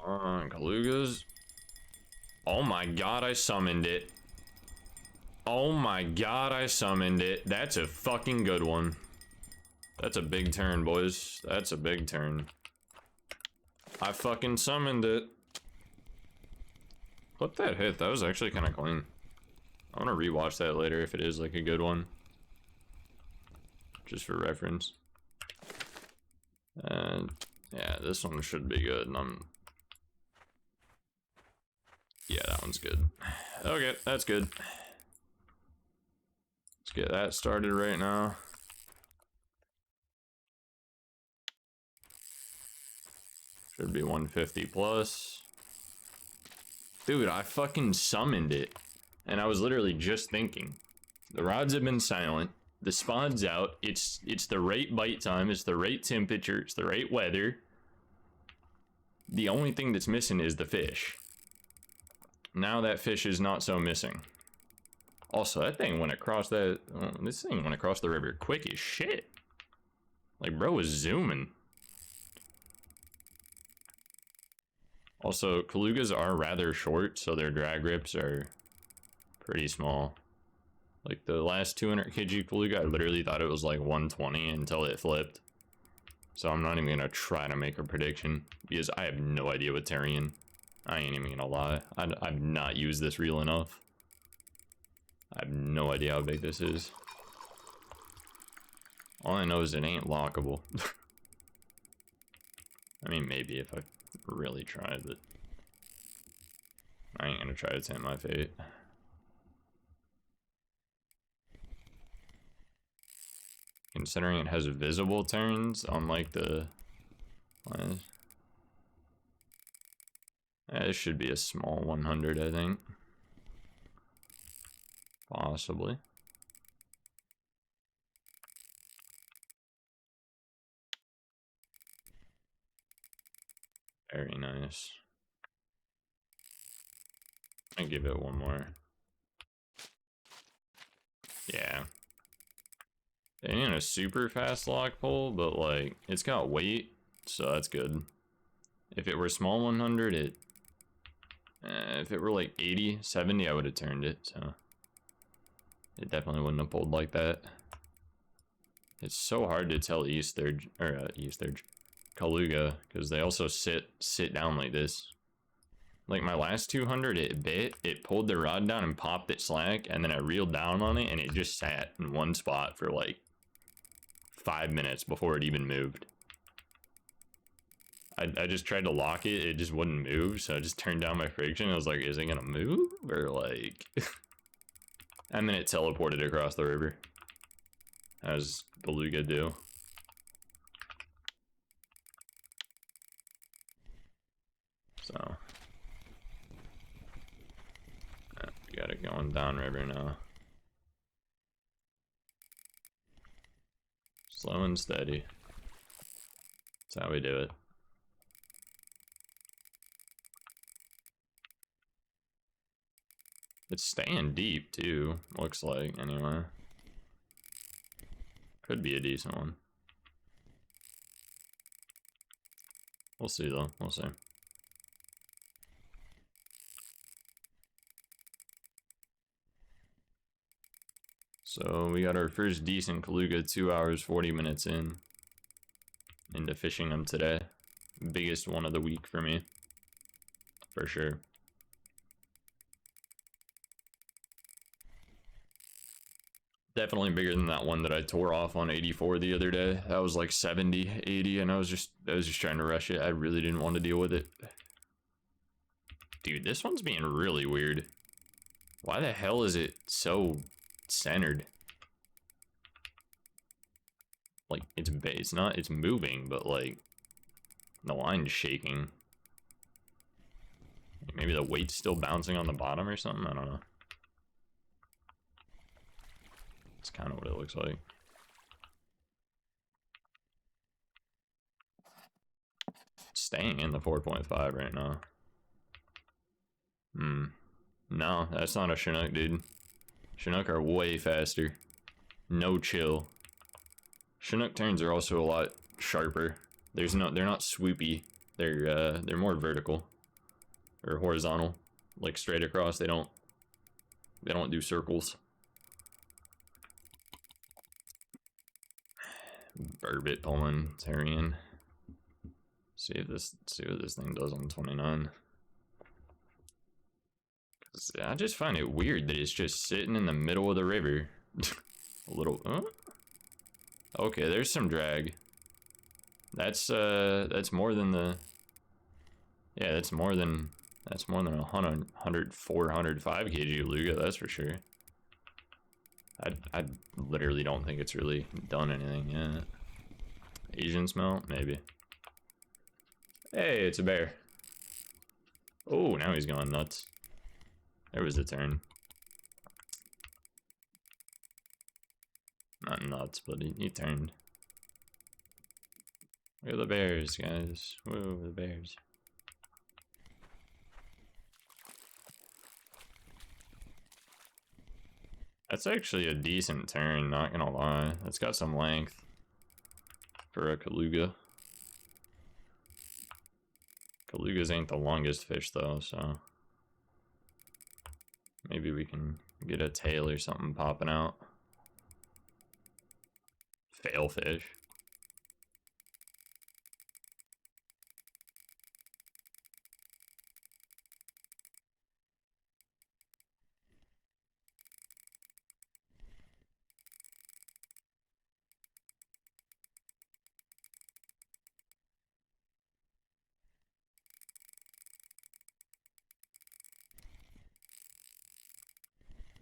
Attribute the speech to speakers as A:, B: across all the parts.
A: Kalugas. Oh my god, I summoned it. Oh my god, I summoned it. That's a fucking good one. That's a big turn, boys. That's a big turn. I fucking summoned it. What that hit? That was actually kind of clean. I want to rewatch that later if it is like a good one. Just for reference. And yeah, this one should be good. Yeah, that one's good. Okay, that's good. Let's get that started right now. Should be 150 plus. Dude, I fucking summoned it. And I was literally just thinking. The rods have been silent. The spawn's out. It's the right bite time. It's the right temperature. It's the right weather. The only thing that's missing is the fish. Now that fish is not so missing. Also, that thing went across that... this thing went across the river quick as shit. Like, bro was zooming. Also, kalugas are rather short, so their drag grips are pretty small. Like, the last 200 kg kaluga, I literally thought it was like 120 until it flipped. So I'm not even gonna try to make a prediction, because I have no idea what Terrian. I ain't even gonna lie. I've not used this reel enough. I have no idea how big this is. All I know is it ain't lockable. I mean, maybe if I really try, but I ain't gonna try to tempt my fate. Considering it has visible turns, unlike the... it should be a small 100, I think. Possibly. Very nice. I give it one more. Yeah. It ain't a super fast lock pull, but like it's got weight, so that's good. If it were small 100, if it were like 80, 70, I would have turned it, so it definitely wouldn't have pulled like that. It's so hard to tell East Third, or East Third, Kaluga, because they also sit down like this. Like my last 200, it bit, it pulled the rod down and popped it slack, and then I reeled down on it, and it just sat in one spot for like 5 minutes before it even moved. I just tried to lock it, it just wouldn't move, so I just turned down my friction. I was like, is it gonna move? Or like... and then it teleported across the river. As beluga do. So... we got it going downriver now. Slow and steady. That's how we do it. It's staying deep too, looks like, anyway. Could be a decent one. We'll see though, we'll see. So we got our first decent kaluga 2 hours 40 minutes into fishing them today. Biggest one of the week for me, for sure. Definitely bigger than that one that I tore off on 84 the other day. That was like 70, 80, and I was just trying to rush it. I really didn't want to deal with it. Dude, this one's being really weird. Why the hell is it so centered? Like, it's moving, but like, the line's shaking. Maybe the weight's still bouncing on the bottom or something, I don't know. That's kind of what it looks like. It's staying in the 4.5 right now. No, that's not a Chinook, dude. Chinook are way faster. No chill. Chinook turns are also a lot sharper. They're not swoopy. They're more vertical. or horizontal, like straight across. They don't do circles. Burbot pulling Tyrian. See what this thing does on 29. I just find it weird that it's just sitting in the middle of the river. A little. Okay, there's some drag. That's more than the. Yeah, that's more than 100, 400, 5 kg Luga, that's for sure. I literally don't think it's really done anything yet. Asian smell? Maybe. Hey, it's a bear. Oh, now he's going nuts. There was the turn. Not nuts, but he turned. Look at the bears, guys. Whoa, the bears. That's actually a decent turn, not gonna lie. That's got some length for a kaluga. Kalugas ain't the longest fish though, so maybe we can get a tail or something popping out. Fail fish.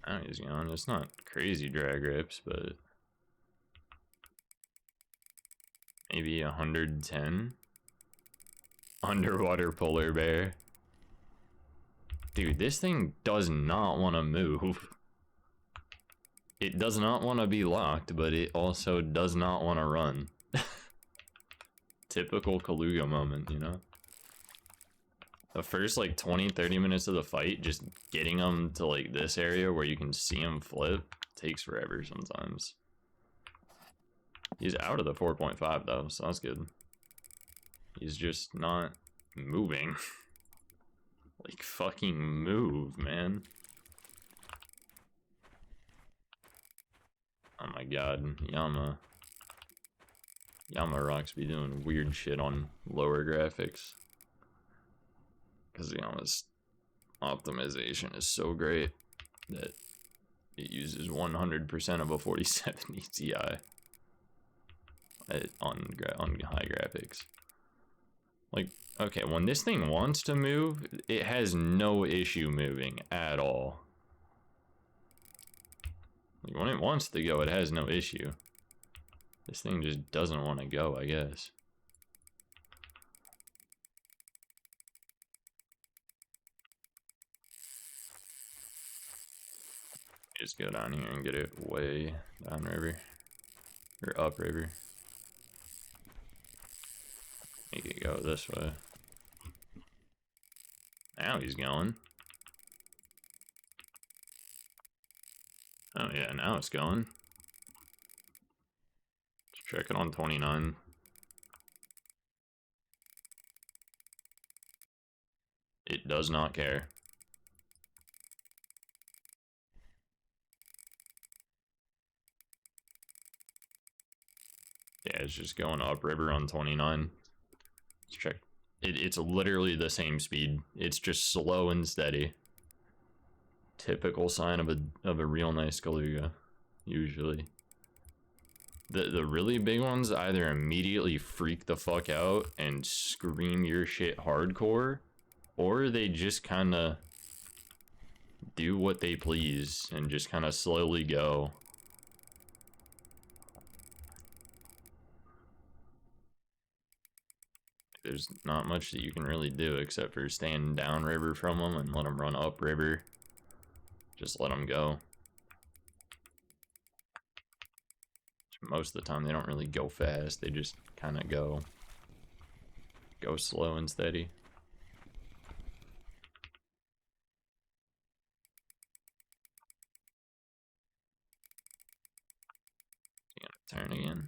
A: Now he's gone. It's not crazy drag rips, but maybe 110. Underwater polar bear. Dude, this thing does not want to move. It does not want to be locked, but it also does not want to run. Typical Kaluga moment, you know? The first like 20-30 minutes of the fight, just getting them to like this area where you can see them flip takes forever sometimes. He's out of the 4.5 though, so that's good. He's just not moving. Like fucking move, man. Oh my god, Yama rocks be doing weird shit on lower graphics. Because Yama's optimization is so great that it uses 100% of a 4070 Ti on high graphics. Like, okay, when this thing wants to move, it has no issue moving at all. Like, when it wants to go, it has no issue. This thing just doesn't want to go, I guess. Just go down here and get it way downriver. Or upriver. Make it go this way. Now he's going. Oh yeah, now it's going. Let's check it on 29. It does not care. Yeah, it's just going upriver on 29. Let's check. It's literally the same speed. It's just slow and steady. Typical sign of a real nice Kaluga, usually. The really big ones either immediately freak the fuck out and scream your shit hardcore, or they just kind of do what they please and just kind of slowly go. There's not much that you can really do except for stand downriver from them and let them run upriver. Just let them go. Most of the time they don't really go fast, they just kind of go slow and steady. Gonna turn again.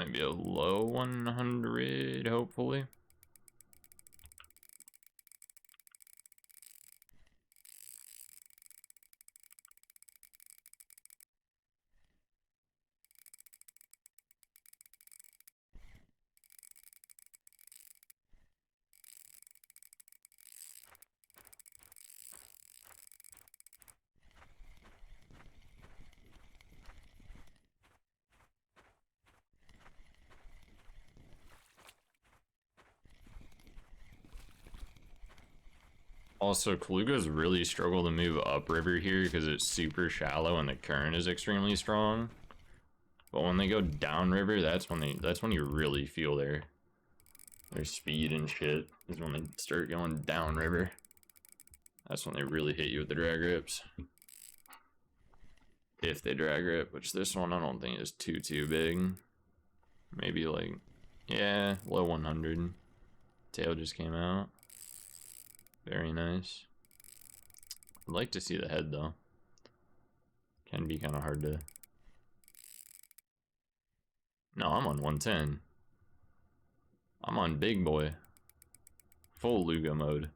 A: Might be a low 100, hopefully. Also, Kalugas really struggle to move upriver here because it's super shallow and the current is extremely strong. But when they go downriver, that's when you really feel their speed and shit. Is when they start going downriver. That's when they really hit you with the drag rips. If they drag rip, which this one I don't think is too big. Maybe like, yeah, low 100. Tail just came out. Very nice. I'd like to see the head though. Can be kind of hard to. No, I'm on 110. I'm on big boy. Full Luga mode.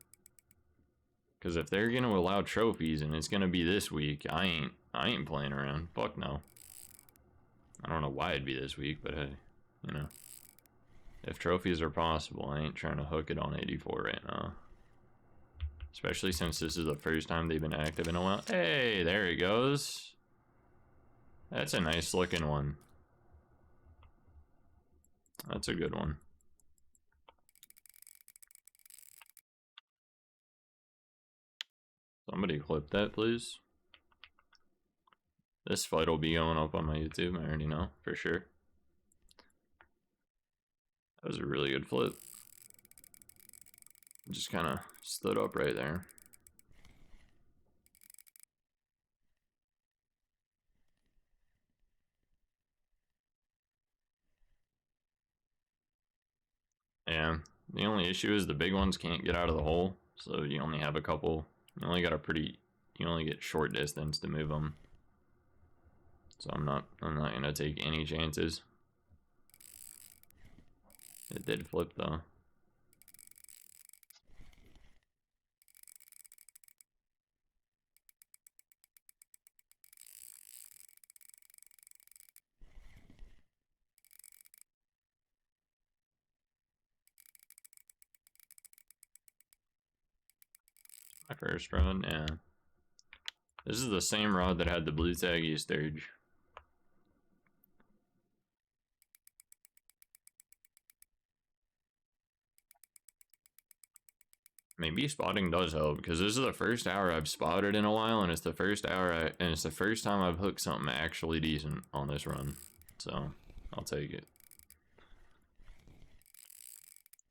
A: Because if they're gonna allow trophies and it's gonna be this week, I ain't playing around. Fuck no. I don't know why it'd be this week, but hey, you know. If trophies are possible, I ain't trying to hook it on 84 right now. Especially since this is the first time they've been active in a while. Hey, there he goes. That's a nice looking one. That's a good one. Somebody clip that, please. This fight will be going up on my YouTube, I already know, for sure. That was a really good flip. Just kind of stood up right there. Yeah, the only issue is the big ones can't get out of the hole, so you only have a couple. You only get short distance to move them. So I'm not gonna take any chances. It did flip though. My first rod, yeah. This is the same rod that had the blue taggy sturge. Maybe spotting does help because this is the first hour I've spotted in a while, and it's the first time I've hooked something actually decent on this run. So I'll take it.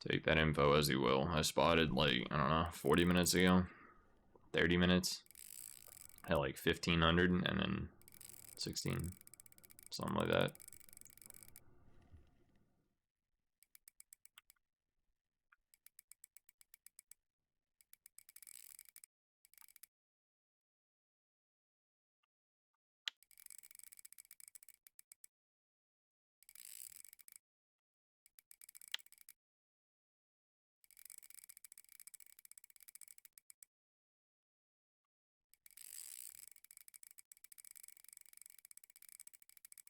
A: Take that info as you will. I spotted like, I don't know, 40 minutes ago, 30 minutes. Had like 1500 and then 16, something like that.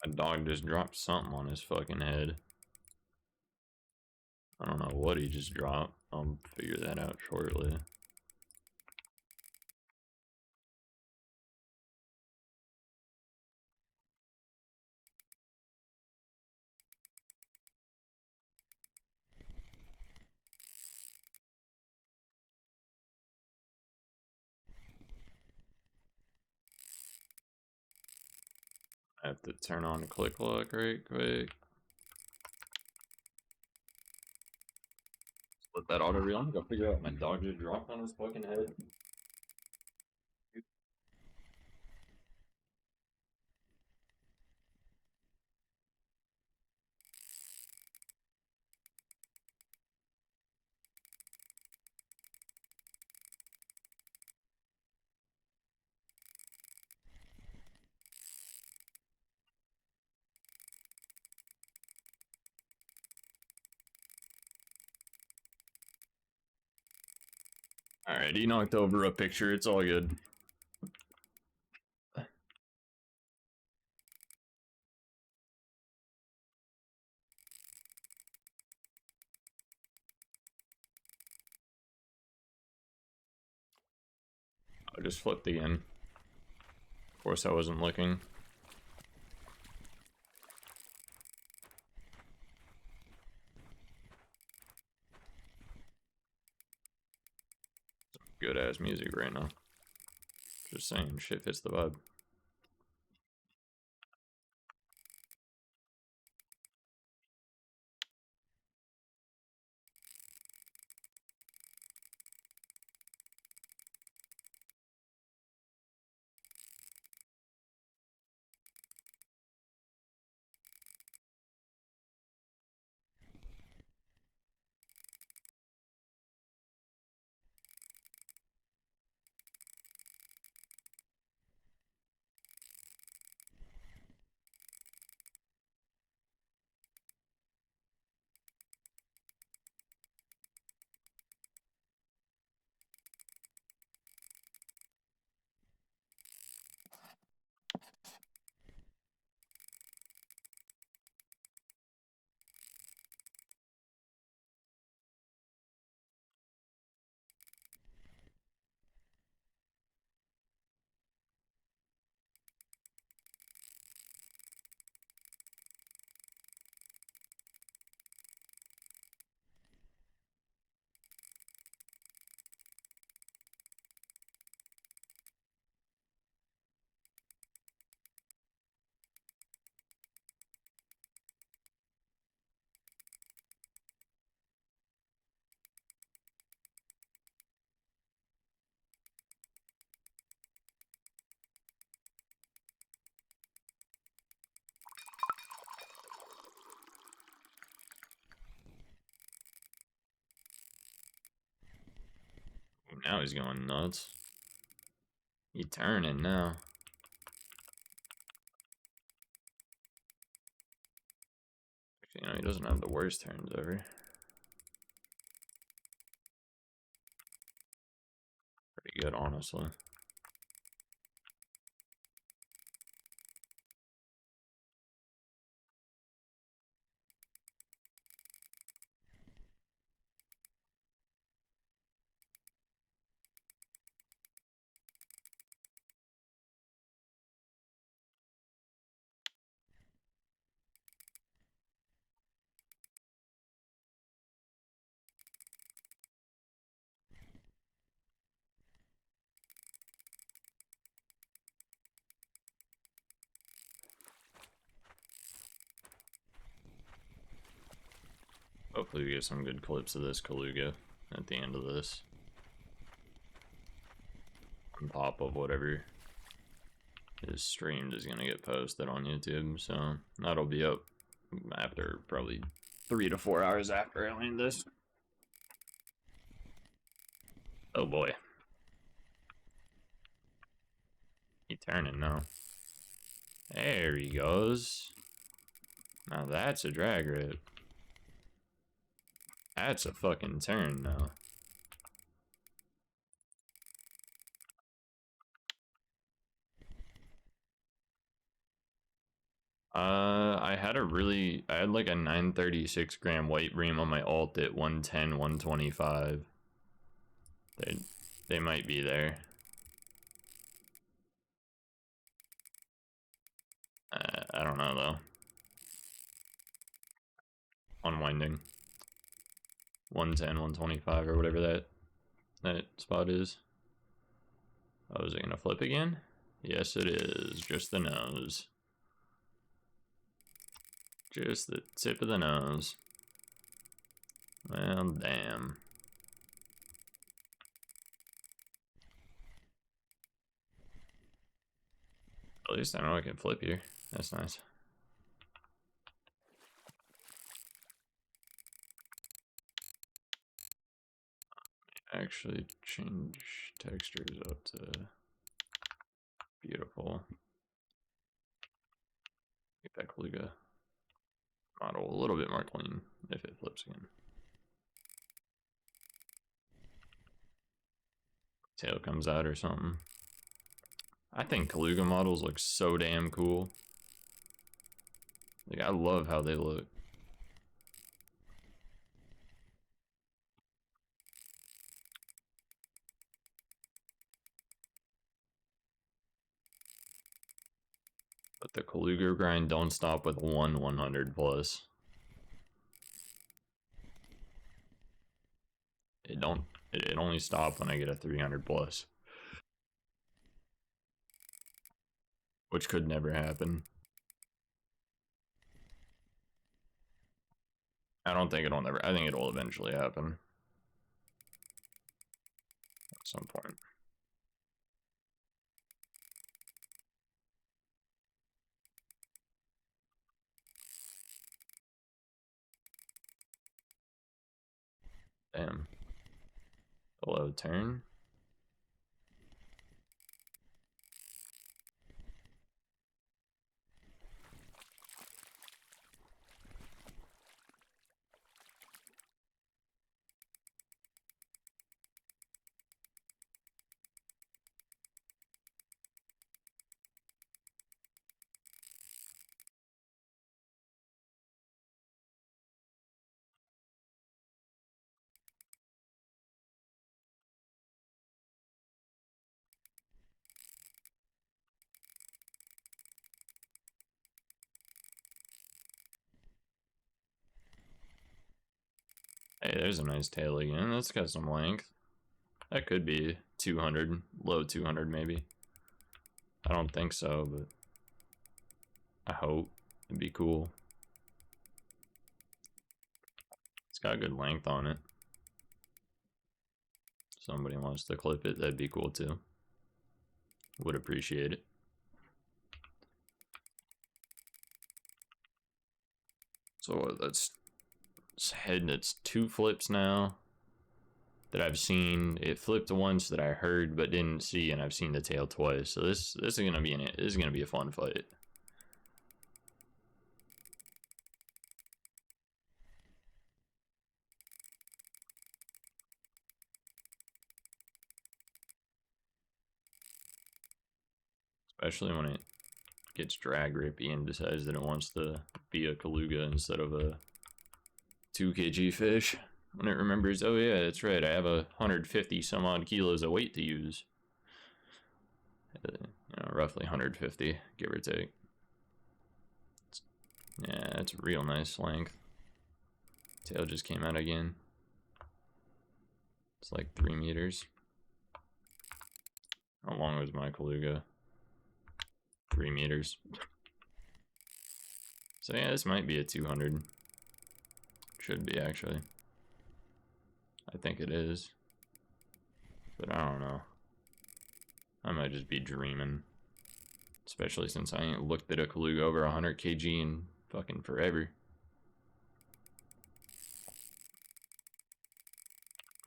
A: A dog just dropped something on his fucking head. I don't know what he just dropped. I'll figure that out shortly. I have to turn on click lock right quick. Let that auto reel. I'm gonna go figure out what my dog just dropped on his fucking head. Alright, he knocked over a picture. It's all good. I just flipped again. Of course, I wasn't looking. Good ass music right now. Just saying, shit fits the vibe. Now he's going nuts. He turning now. You know, he doesn't have the worst turns ever. Pretty good, honestly. Hopefully we get some good clips of this kaluga at the end of this. On top of whatever is streamed is gonna get posted on YouTube, so that'll be up after probably 3 to 4 hours after I land this. Oh boy. He turning now. There he goes. Now that's a drag rip. That's a fucking turn now. I had like a 936 gram white ream on my alt at 110, 125. They might be there. I don't know though. Unwinding. 110, 125 or whatever that spot is. Oh, is it gonna flip again? Yes, it is. Just the nose. Just the tip of the nose. Well, damn. At least I know I can flip here. That's nice. Actually change textures up to beautiful. Make that kaluga model a little bit more clean if it flips again. tail comes out or something. I think kaluga models look so damn cool. Like, I love how they look. But the kaluga grind don't stop with 100 plus. It only stops when I get a 300 plus. Which could never happen. I don't think it'll never. I think it'll eventually happen. At some point. Damn. Below turn. Hey, there's a nice tail again. That's got some length. That could be 200, low 200 maybe. I don't think so, but I hope. It'd be cool. It's got good length on it. If somebody wants to clip it, that'd be cool too. Would appreciate it. So that's heading. It's 2 flips now that I've seen. It flipped once that I heard but didn't see, and I've seen the tail twice. So this is gonna be a fun fight. Especially when it gets drag rippy and decides that it wants to be a kaluga instead of a 2 kg fish. When it remembers, oh yeah, that's right, I have 150 some odd kilos of weight to use. Roughly 150, give or take. Yeah, that's real nice length. Tail just came out again. It's like 3 meters. How long was my kaluga? 3 meters. So yeah, this might be a 200. Should be, actually. I think it is. But I don't know. I might just be dreaming. Especially since I ain't looked at a kaluga over 100 kg in fucking forever.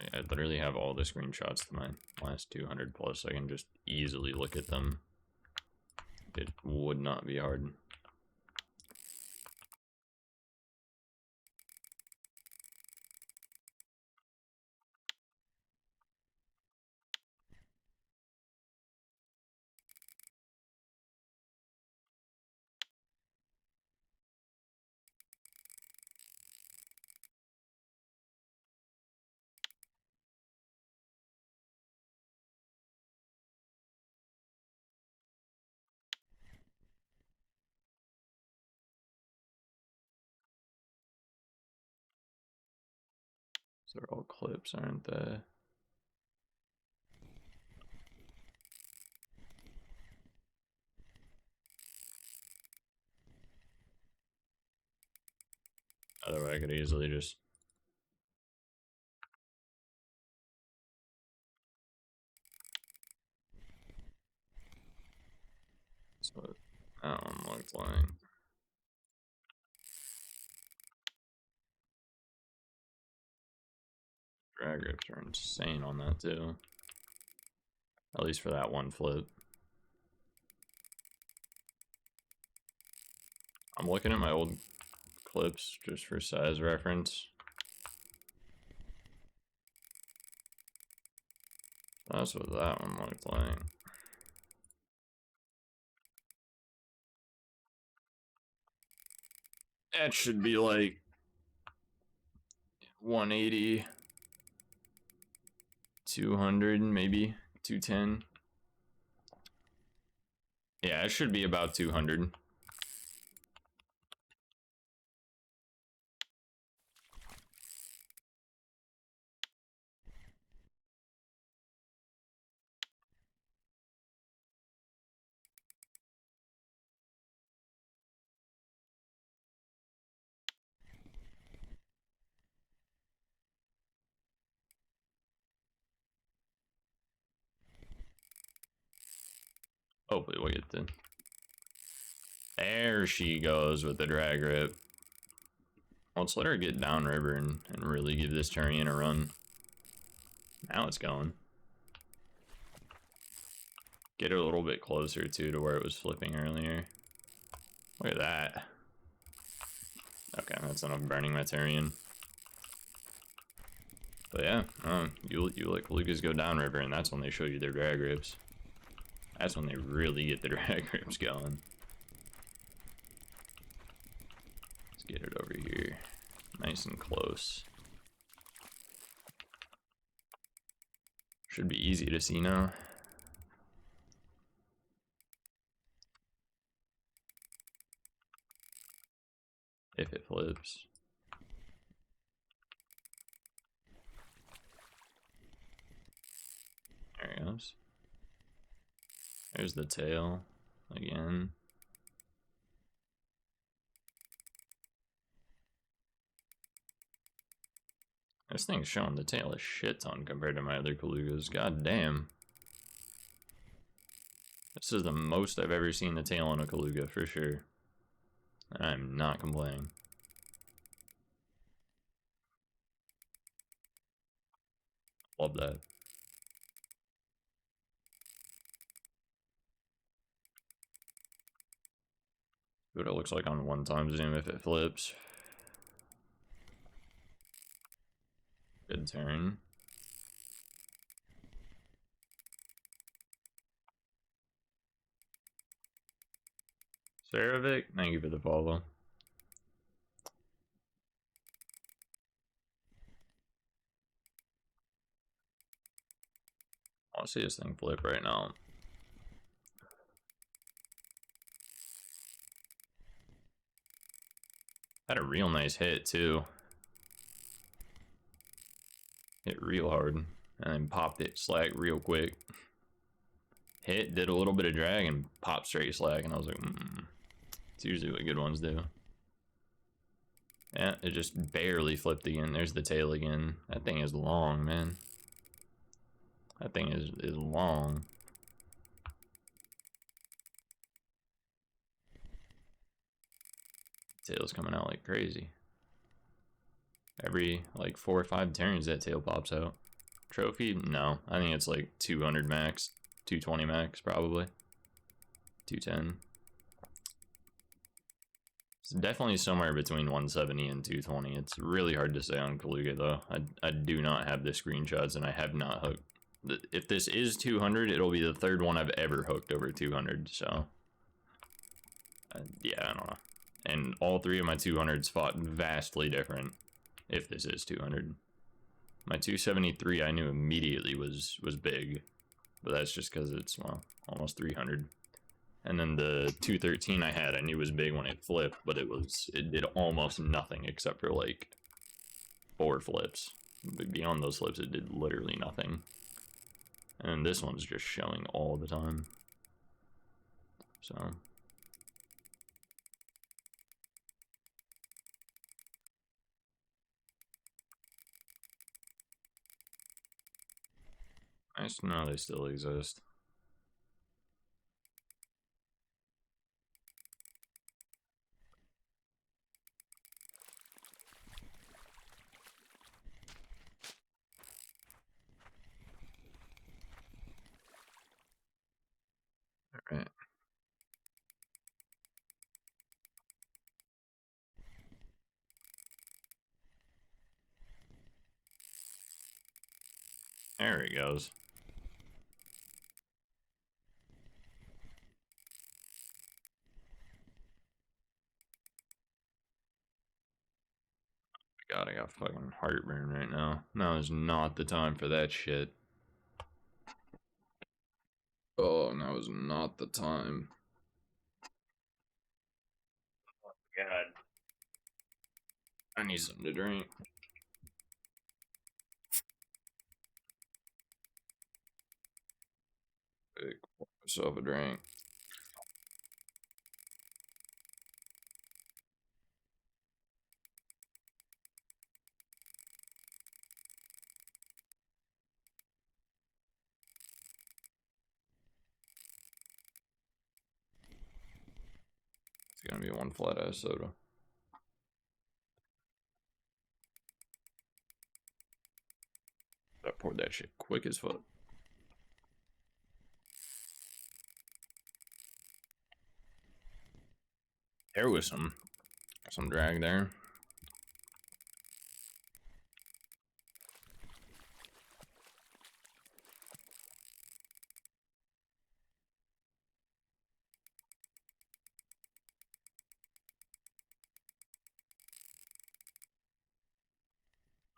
A: I literally have all the screenshots to my last 200 plus. I can just easily look at them. It would not be hard. So they're all clips, aren't they? Otherwise, I could easily just that's what that one looked like. Drag rips are insane on that too. At least for that one flip. I'm looking at my old clips just for size reference. That's what that one looked like. That should be like 180, 200, maybe 210. Yeah, it should be about 200. Hopefully we'll get the... There she goes with the drag rip. Let's let her get downriver and really give this Turian a run. Now it's going. Get her a little bit closer, too, to where it was flipping earlier. Look at that. Okay, that's enough burning my Turian. But yeah, you let Kalugas go downriver, and that's when they show you their drag rips. That's when they really get the drag rips going. Let's get it over here. Nice and close. Should be easy to see now. If it flips. There it goes. There's the tail again. This thing's showing the tail a shit ton compared to my other Kalugas. God damn. This is the most I've ever seen the tail on a Kaluga for sure. I'm not complaining. Love that. See what it looks like on 1x zoom if it flips. Good turn. Sarovic, thank you for the follow. I want to see this thing flip right now. Had a real nice hit too. Hit real hard and then popped it slack real quick. Hit, did a little bit of drag and popped straight slack, and I was like, it's usually what good ones do. Yeah, it just barely flipped again. There's the tail again. That thing is long, man. That thing is long. Tail's coming out like crazy. Every like 4 or 5 turns that tail pops out. Trophy? No. I think it's like 200 max. 220 max, probably. 210. It's definitely somewhere between 170 and 220. It's really hard to say on Kaluga, though. I do not have the screenshots, and I have not hooked. If this is 200, it'll be the 3rd one I've ever hooked over 200, so... yeah, I don't know. And all 3 of my 200s fought vastly different, if this is 200. My 273 I knew immediately was big, but that's just because it's, well, almost 300. And then the 213 I had, I knew was big when it flipped, but it did almost nothing except for like 4 flips. But beyond those flips, it did literally nothing. And this one's just showing all the time. So. Nice to know they still exist. Alright. There he goes. God, I got fucking heartburn right now. Now is not the time for that shit. Oh, now is not the time. Oh, God. I need something to drink. Pour myself a drink. It's gonna be one flat ass soda. I poured that shit quick as fuck. There was some drag there.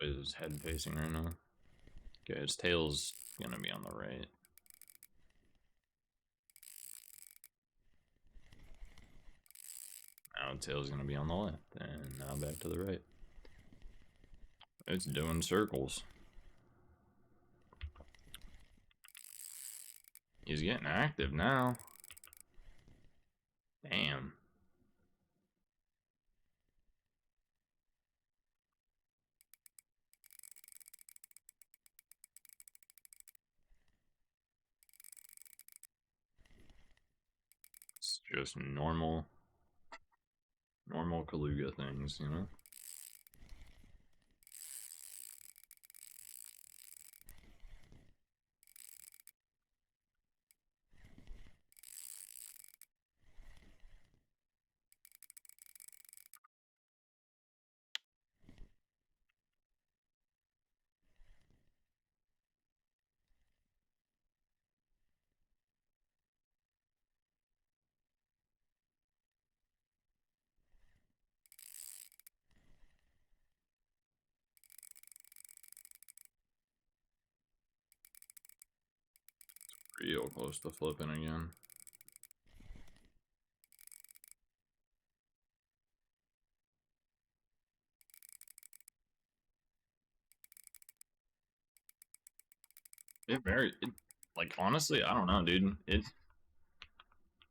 A: Is his head facing right now? Okay, his tail's gonna be on the right. Now tail's gonna be on the left, and now back to the right. It's doing circles. He's getting active now. Damn. It's just normal kaluga things, you know? Real close to flipping again. Like, honestly, I don't know, dude.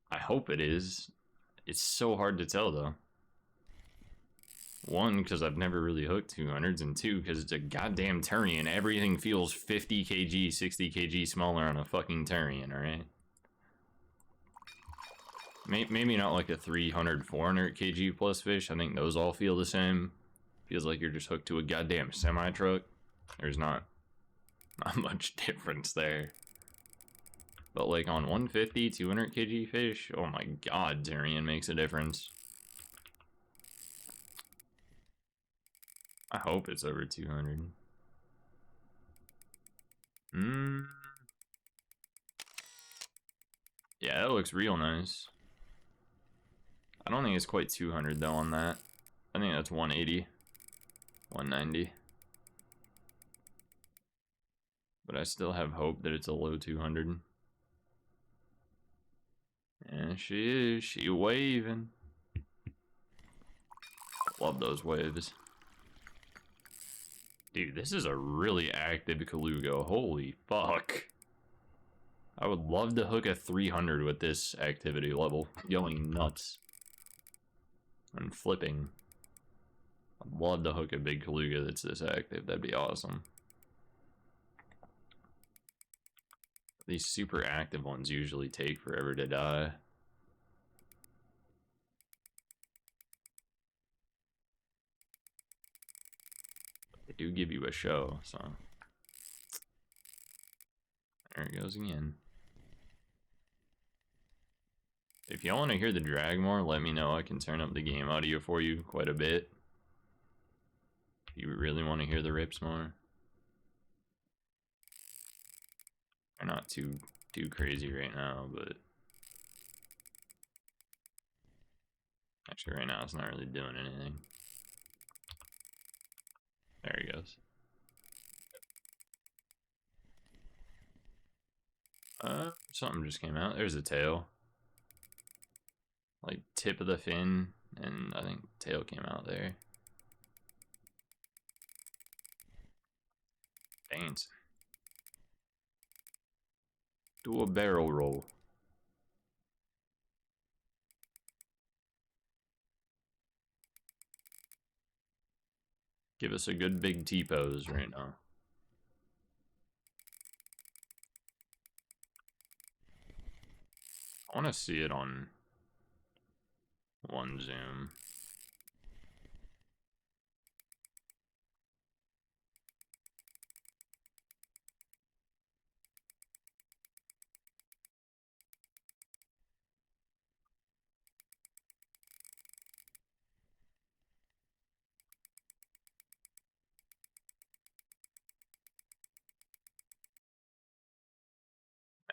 A: I hope it is. It's so hard to tell, though. One, because I've never really hooked 200s, and two, because it's a goddamn Turian. Everything feels 50 kg, 60 kg smaller on a fucking Turian, alright? Maybe not like a 300, 400 kg plus fish. I think those all feel the same. Feels like you're just hooked to a goddamn semi-truck. There's not much difference there. But like on 150, 200 kg fish, oh my god, Turian makes a difference. I hope it's over 200. Yeah, that looks real nice. I don't think it's quite 200 though on that. I think that's 180, 190. But I still have hope that it's a low 200. And she is. She waving. Love those waves. Dude, this is a really active Kaluga. Holy fuck. I would love to hook a 300 with this activity level. Going nuts. And flipping. I'd love to hook a big Kaluga that's this active. That'd be awesome. These super active ones usually take forever to die. They do give you a show, so. There it goes again. If y'all want to hear the drag more, let me know. I can turn up the game audio for you quite a bit. If you really want to hear the rips more. They're not too crazy right now, but actually right now it's not really doing anything. There he goes. Something just came out. There's a tail. Like tip of the fin, and I think tail came out there. Dance. Do a barrel roll. Give us a good big T-pose right now. I want to see it on one zoom.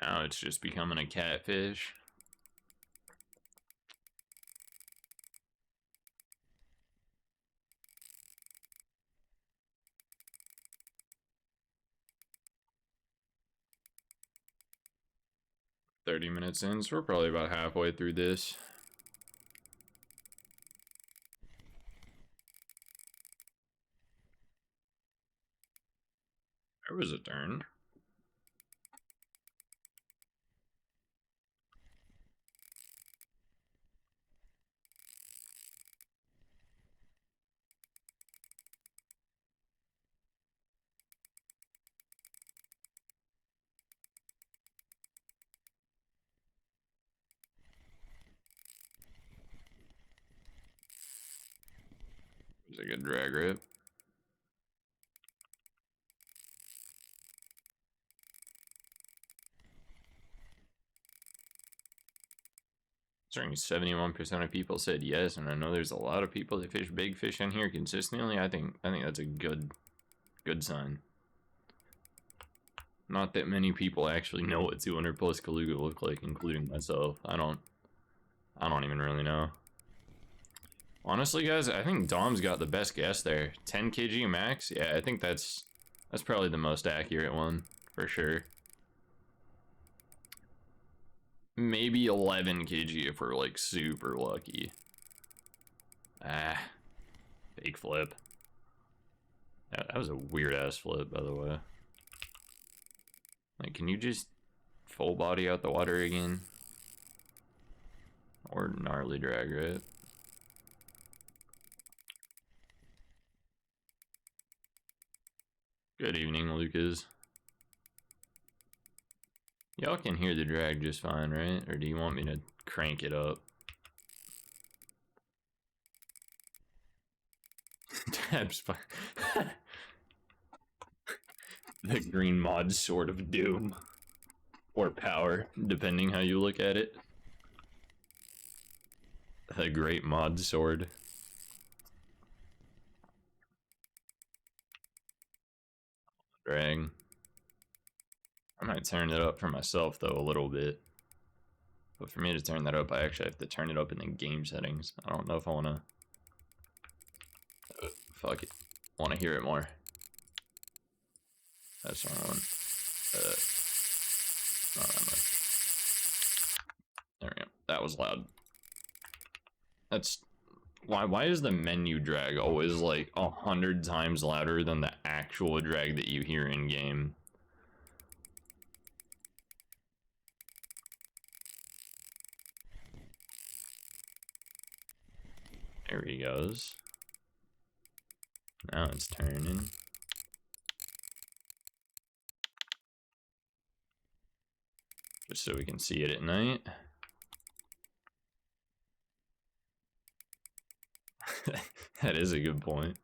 A: Now it's just becoming a catfish. $30 in, so we're probably about halfway through this. There was a turn. It was a good drag rip. Certainly 71% of people said yes, and I know there's a lot of people that fish big fish in here consistently. I think that's a good sign. Not that many people actually know what 200 plus kaluga look like, including myself. I don't even really know. Honestly, guys, I think Dom's got the best guess there. 10 kg max? Yeah, I think that's probably the most accurate one, for sure. Maybe 11 kg if we're, like, super lucky. Ah. Fake flip. That was a weird-ass flip, by the way. Like, can you just full body out the water again? Or gnarly drag rip? Good evening, Lucas. Y'all can hear the drag just fine, right? Or do you want me to crank it up? Tabs fine. The green mod sword of doom. Or power, depending how you look at it. The great mod sword. Drag. I might turn it up for myself though a little bit. But for me to turn that up, I actually have to turn it up in the game settings. I don't know if I wanna fuck it. Wanna hear it more. That's the wrong one. Not that much. There we go. That was loud. That's why is the menu drag always like 100 times louder than the actual drag that you hear in game? There he goes. Now it's turning. Just so we can see it at night. That is a good point.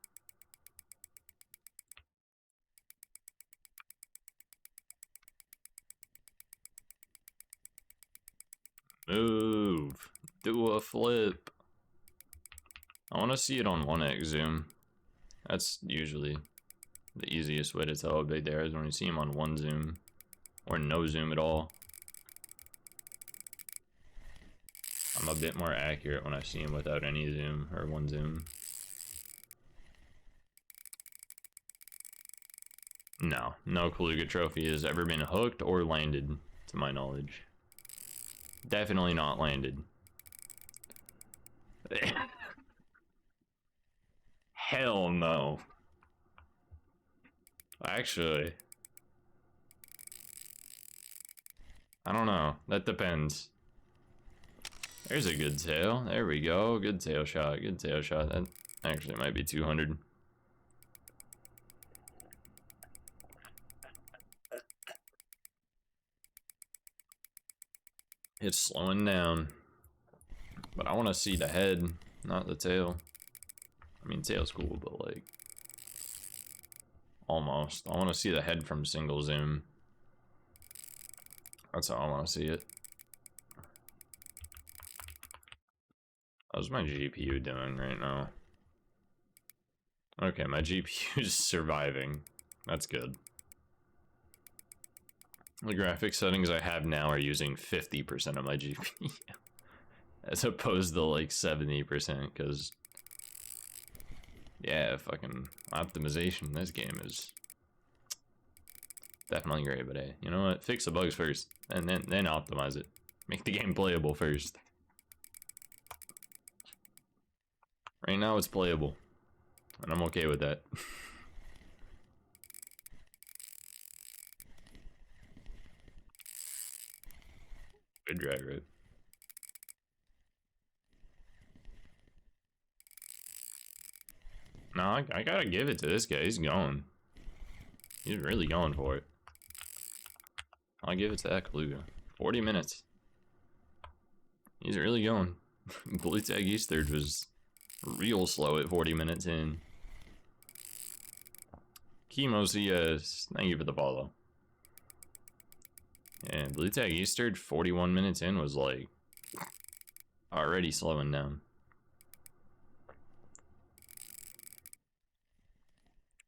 A: Move. Do a flip. I want to see it on 1x zoom. That's usually the easiest way to tell how big they are, is when you see them on 1 zoom. Or no zoom at all. I'm a bit more accurate when I see them without any zoom, or 1 zoom. No, no Kaluga trophy has ever been hooked or landed, to my knowledge. Definitely not landed. Hell no. Actually, I don't know. That depends. There's a good tail. There we go. Good tail shot. Good tail shot. That actually might be 200. It's slowing down. But I want to see the head, not the tail. I mean, tail's cool, but like... almost. I want to see the head from single zoom. That's how I want to see it. How's my GPU doing right now? Okay, my GPU is surviving. That's good. The graphics settings I have now are using 50% of my GPU. As opposed to like 70%, because... yeah, fucking optimization in this game is... definitely great, but hey, you know what? Fix the bugs first, and then optimize it. Make the game playable first. Right now it's playable, and I'm okay with that. Good drag rate. No, I gotta give it to this guy. He's going. He's really going for it. I'll give it to that Kaluga. 40 minutes. He's really going. Blue Tag Eastern was real slow at 40 minutes in. Chemo CS, thank you for the follow. Yeah, Blue Tag Eastern 41 minutes in was like already slowing down.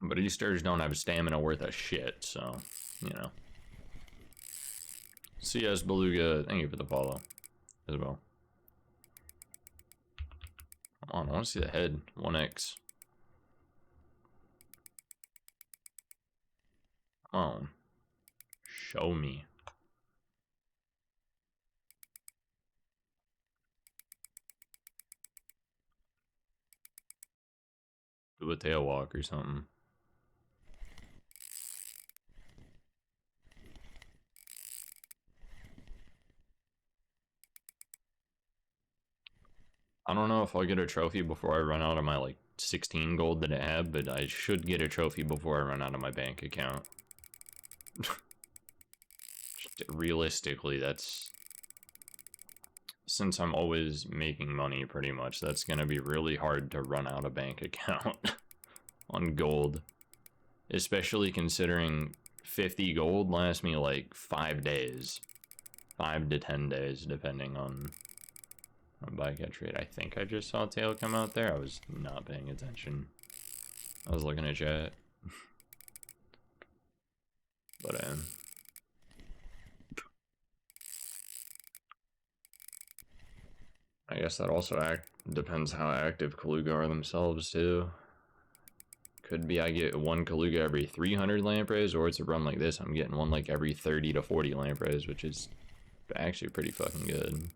A: But Easters don't have stamina worth a shit, so, you know. CS Beluga, thank you for the follow as well. Come on, I want to see the head. 1x. Come on. Show me. Do a tail walk or something. I don't know if I'll get a trophy before I run out of my like 16 gold that I have, but I should get a trophy before I run out of my bank account. Realistically, that's... since I'm always making money pretty much, that's gonna be really hard to run out a bank account on gold. Especially considering 50 gold lasts me like 5 days. 5 to 10 days, depending on bycatch rate. I think I just saw tail come out there. I was not paying attention. I was looking at chat. But I guess that also depends how active Kaluga are themselves too. Could be I get one Kaluga every 300 lampreys, or it's a run like this, I'm getting one like every 30 to 40 lampreys, which is actually pretty fucking good.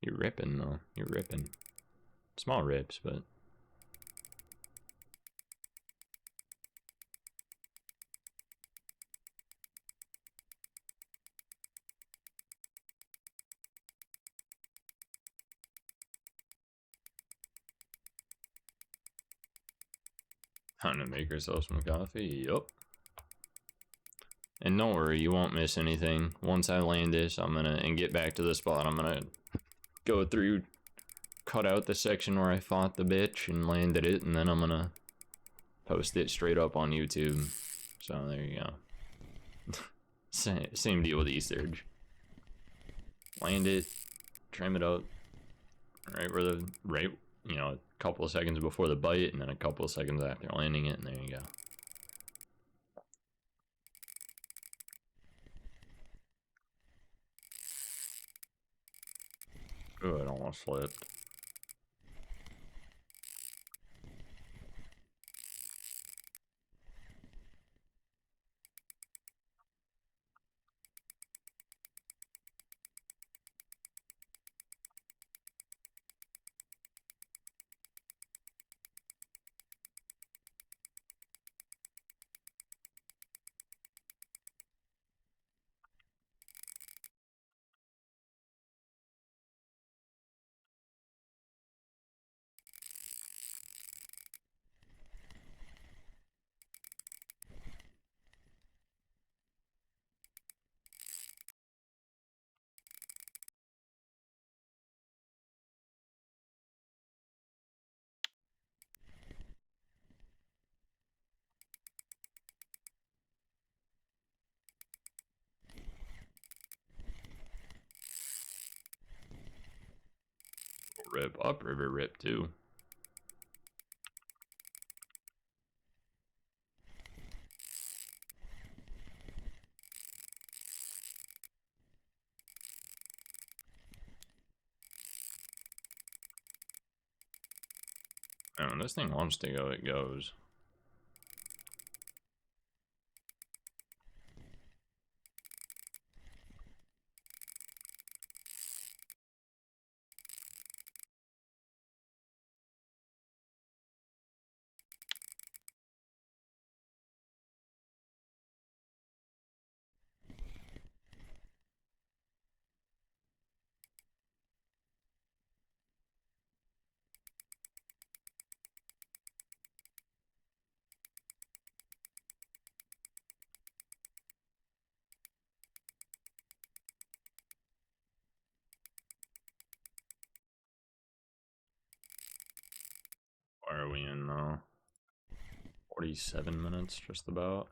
A: You're ripping though. You're ripping. Small rips, but... time to make yourself some coffee. Yup. And don't worry, you won't miss anything. Once I land this, and get back to the spot, I'm gonna go through, cut out the section where I fought the bitch and landed it, and then I'm gonna post it straight up on YouTube. So there you go. Same deal with E-Surge. Land it, trim it up, right, you know, a couple of seconds before the bite, and then a couple of seconds after landing it, and there you go. Oh, it almost slipped. rip. Upriver rip, too. And when this thing wants to go, it goes. Where are we in now? 47 minutes, just about.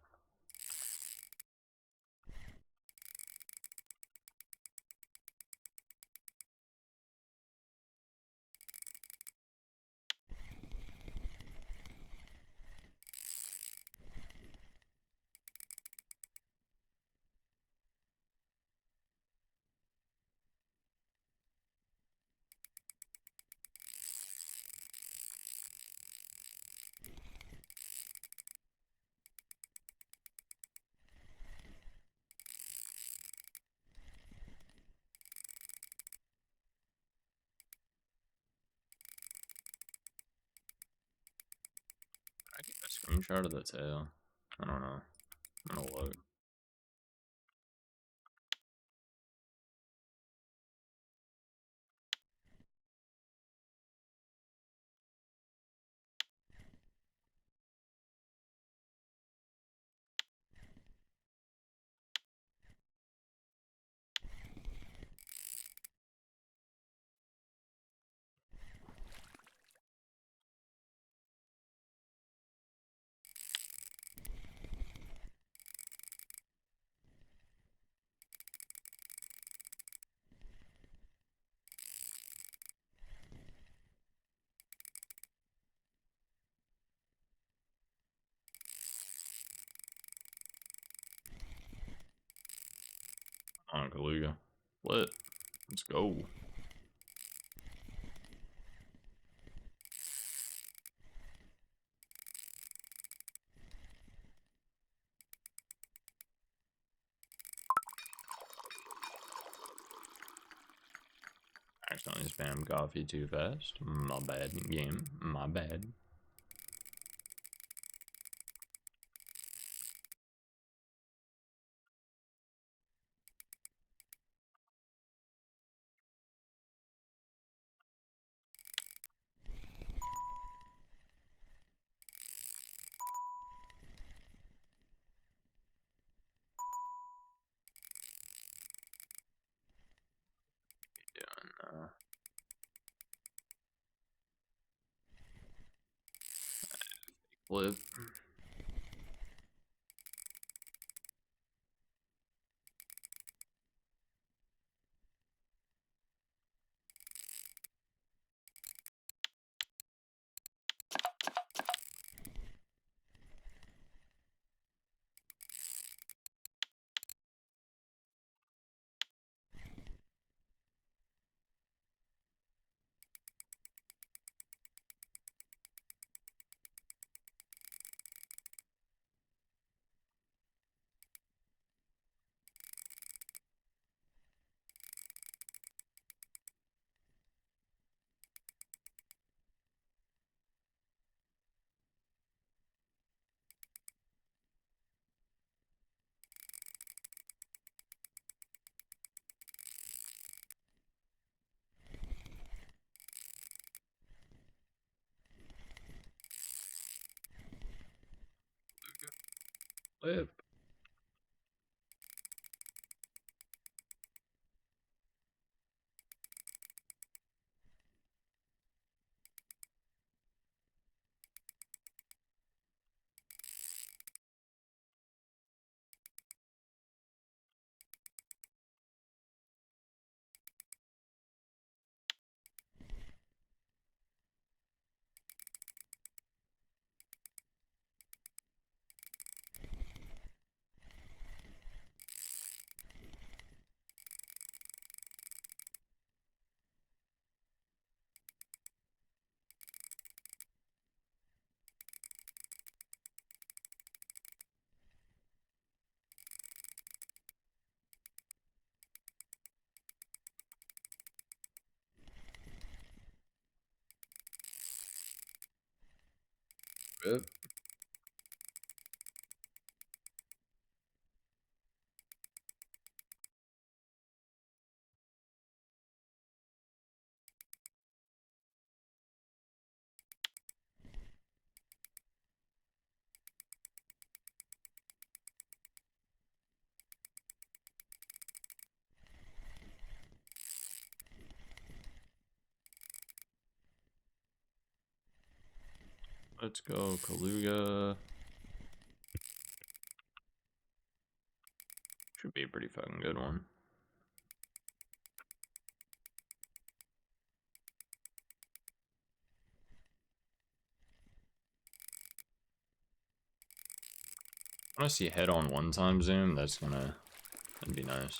A: I get a screenshot of the tail. I don't know. I'm gonna look. On Kaluga. Lit. Let's go. Accidentally spammed coffee too fast. My bad, game. My bad. Flip. Flip. bit. Let's go, Kaluga. Should be a pretty fucking good one. I want to see head-on one-time zoom. That'd be nice.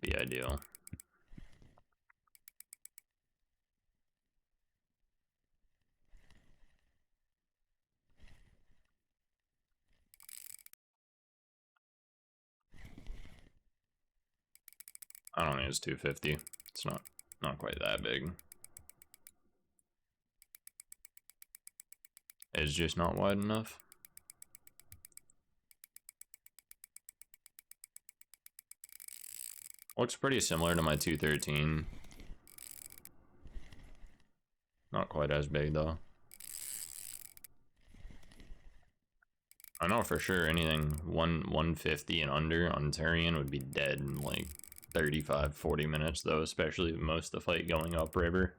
A: Be ideal. I don't think it's 250. It's not quite that big. It's just not wide enough. Looks pretty similar to my 213. Not quite as big though. I know for sure anything 150 and under on Turian would be dead in like 35-40 minutes though, especially with most of the fight going upriver.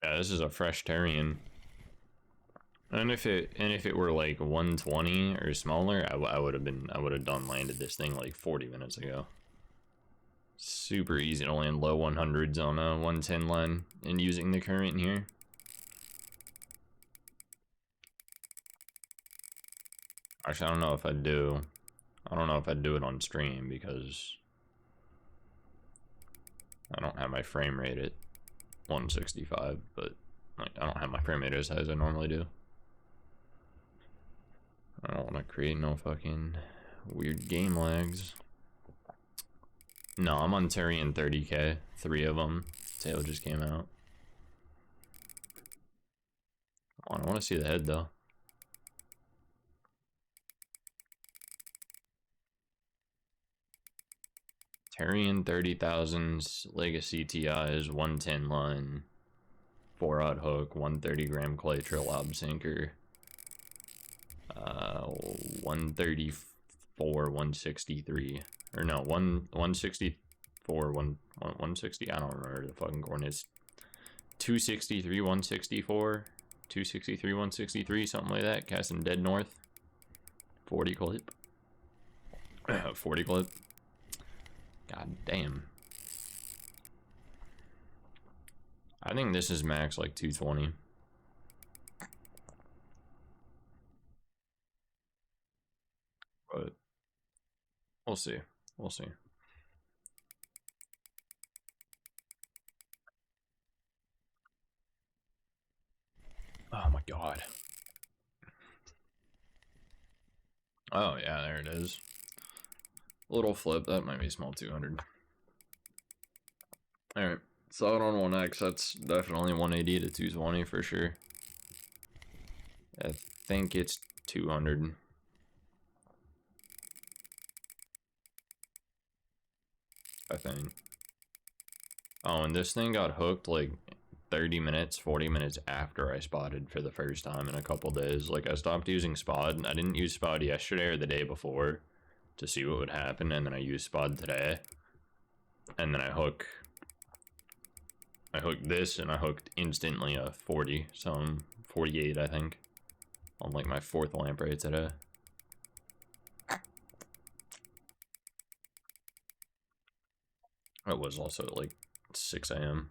A: Yeah, this is a fresh Turian. And if it were like 120 or smaller, I would have done landed this thing like 40 minutes ago. Super easy to land low 100s on a 110 line and using the current here. Actually, I don't know if I'd do it on stream because I don't have my frame rate at 165, but like I don't have my frame rate as high as I normally do. I don't want to create no fucking weird game lags. No, I'm on Turian 30k, 3 of them. Tail just came out. I want to see the head though. Turian 30,000's Legacy TI is 110 line, 4-aught hook, 130 gram clay trail lob sinker, 134, 163, or no, 164, 160. I don't remember the fucking coordinates. 263, 164, 263, 163, something like that. Casting dead north. 40 clip. 40 clip. God damn. I think this is max like 220. But we'll see. We'll see. Oh my god. Oh yeah, there it is. Little flip, that might be small 200. Alright, solid on 1x, that's definitely 180 to 220 for sure. I think it's 200. I think. Oh, and this thing got hooked like 30 minutes, 40 minutes after I spotted for the first time in a couple days. Like, I stopped using spot. I didn't use spot yesterday or the day before to see what would happen, and then I used spot today. And then I hooked this, and I hooked instantly a 40, some 48, I think, on like my 4th lamprey today. It was also like 6 a.m.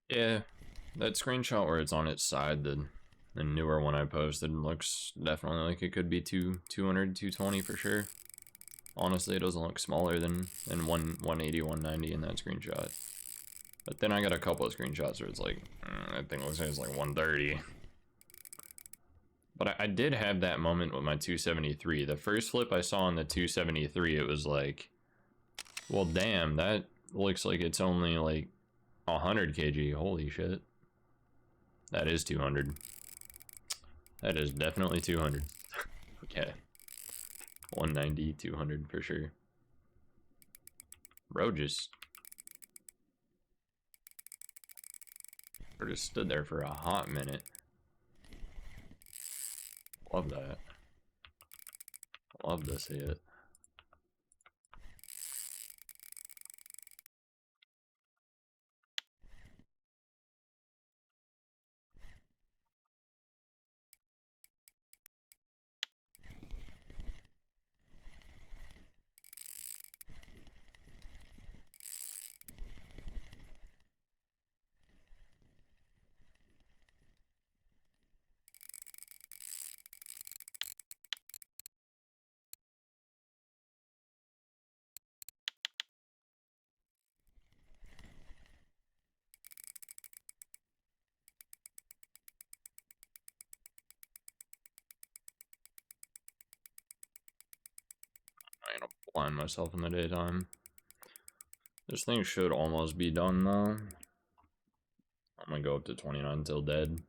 A: Yeah, that screenshot where it's on its side, the newer one I posted, looks definitely like it could be 200, 220 for sure. Honestly, it doesn't look smaller than 180, 190 in that screenshot. But then I got a couple of screenshots where it's like, that thing looks like it's like 130. But I did have that moment with my 273. The first flip I saw on the 273, it was like, well, damn, that looks like it's only like 100 kg. Holy shit. That is 200. That is definitely 200. Okay. 190, 200 for sure. Bro just stood there for a hot minute. Love that. Love to see it. I'm gonna blind myself in the daytime. This thing should almost be done though. I'm gonna go up to 29 till dead.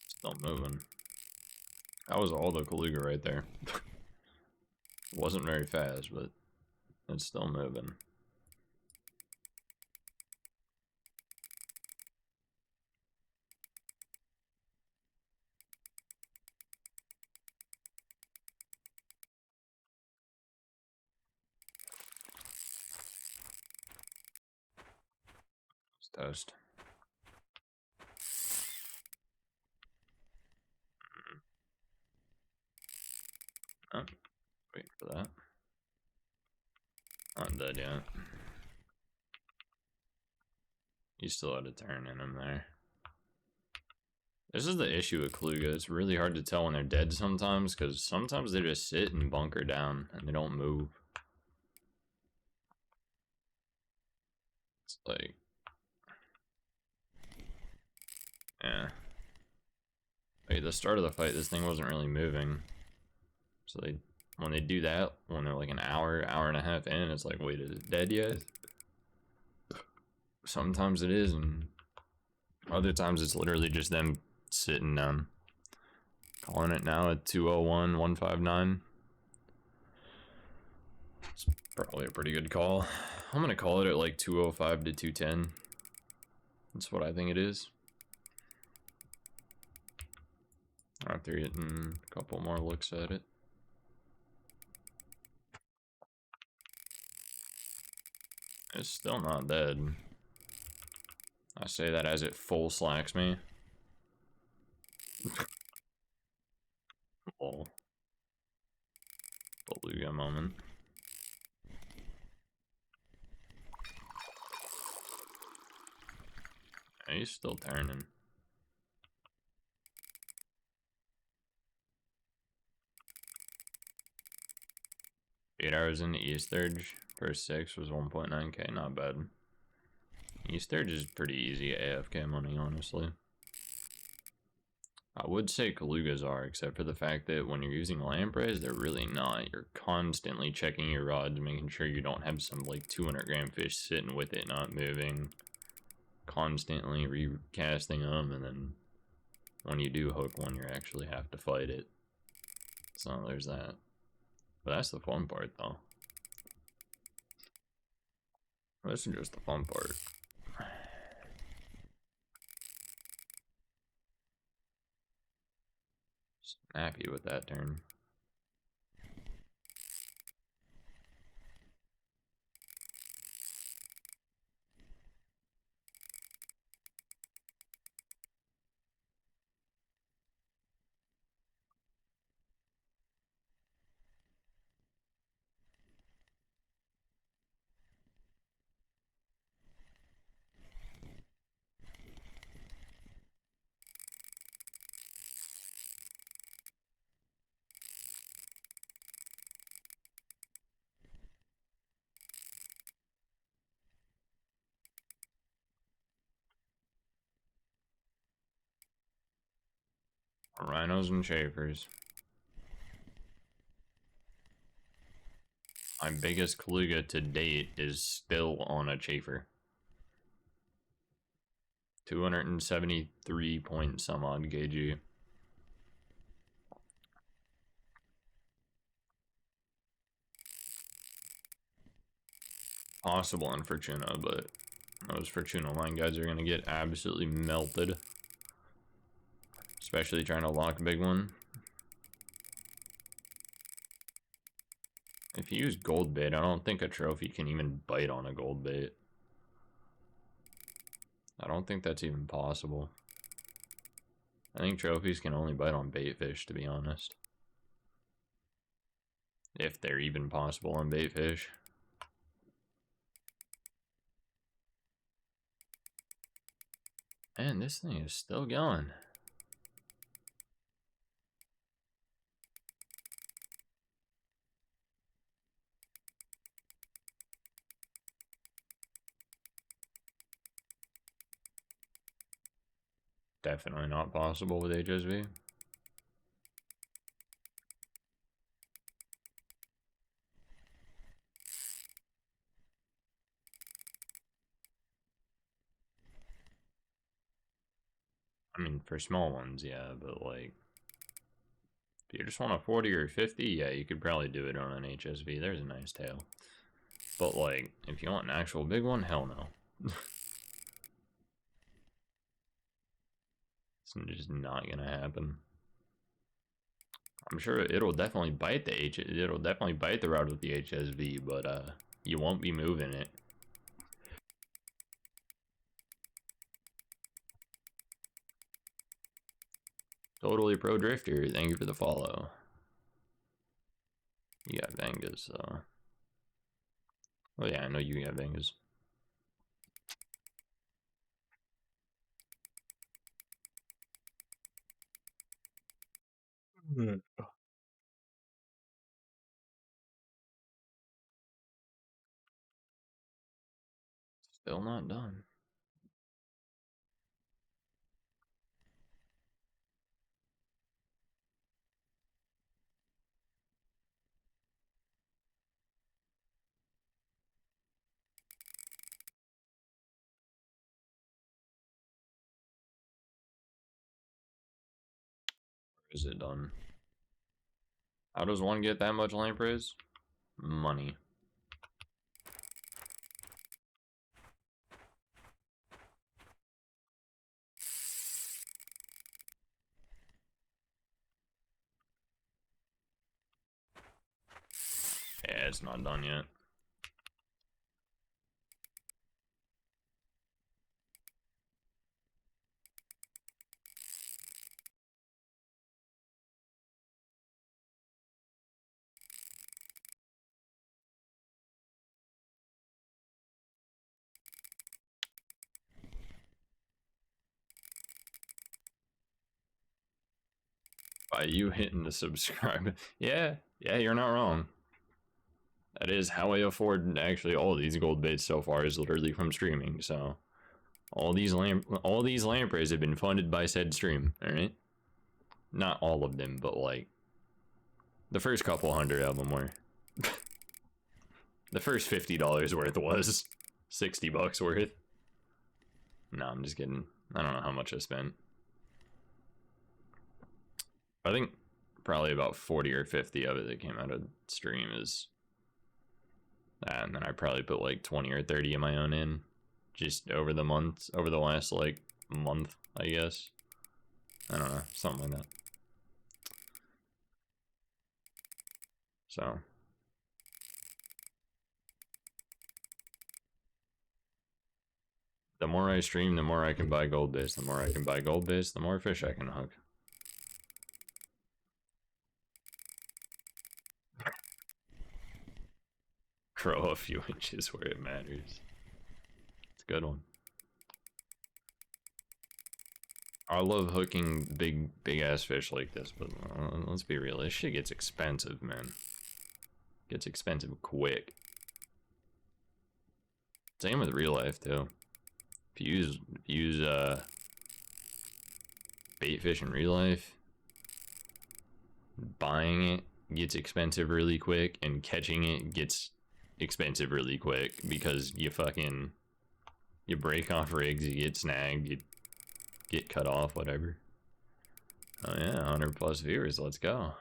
A: Still moving. That was all the kaluga right there. Wasn't very fast, but it's still moving. Let's test. Oh, wait for that. Not dead yet. He still had a turn in him there. This is the issue with kaluga. It's really hard to tell when they're dead sometimes, because sometimes they just sit and bunker down and they don't move. It's like, yeah. Wait, the start of the fight, this thing wasn't really moving. So when they do that, when they're like an hour and a half in, it's like, wait, is it dead yet? Sometimes it is, and other times it's literally just them sitting down. Calling it now at 201, 159. It's probably a pretty good call. I'm gonna call it at like 205 to 210. That's what I think it is. After getting a couple more looks at it. It's still not dead. I say that as it full slacks me. Oh. Beluga moment. Yeah, he's still turning. Eight hours in the East Sturge. First 6 was 1.9k, not bad. East Sturge is pretty easy AFK money, honestly. I would say kalugas are, except for the fact that when you're using lampreys, they're really not. You're constantly checking your rods, making sure you don't have some like 200 gram fish sitting with it, not moving. Constantly recasting them, and then when you do hook one, you actually have to fight it. So there's that. But that's the fun part, though. This is just the fun part. Snappy with that turn. Rhinos and chafers. My biggest kaluga to date is still on a chafer. 273 point some odd kg. Possible in Fortuna, but those Fortuna line guys are gonna get absolutely melted. Especially trying to lock a big one. If you use gold bait, I don't think a trophy can even bite on a gold bait. I don't think that's even possible. I think trophies can only bite on bait fish, to be honest. If they're even possible on bait fish. Man, this thing is still going. Definitely not possible with HSV. I mean, for small ones, yeah, but like, if you just want a 40 or 50, yeah, you could probably do it on an HSV. There's a nice tail. But like, if you want an actual big one, hell no. It's just not gonna happen. I'm sure it'll definitely bite it'll definitely bite the rod with the HSV, but you won't be moving it. Totally pro drifter, thank you for the follow. You got Vengas, so. Oh yeah, I know you got Vengas. Still not done. Is it done? How does one get that much lampreys? Money. Yeah, it's not done yet. By you hitting the subscribe. Yeah, you're not wrong. That is how I afford actually all these gold baits so far is literally from streaming. So all these lampreys have been funded by said stream. All right, not all of them, but like the first couple hundred of them were. The first $50 worth was $60 worth. No, I'm just kidding. I don't know how much I spent. I think probably about 40 or 50 of it that came out of stream is that, and then I probably put like 20 or 30 of my own in just over the months, over the last like month, I guess. I don't know, something like that. So the more I stream, the more I can buy gold bits. The more I can buy gold bits, the more fish I can hook. Grow a few inches where it matters. It's a good one. I love hooking big ass fish like this, but let's be real, this shit gets expensive, man. Gets expensive quick. Same with real life too. If you use bait fish in real life, buying it gets expensive really quick, and catching it gets expensive really quick because you break off rigs, you get snagged, you get cut off, whatever. Oh yeah, 100 plus viewers, let's go.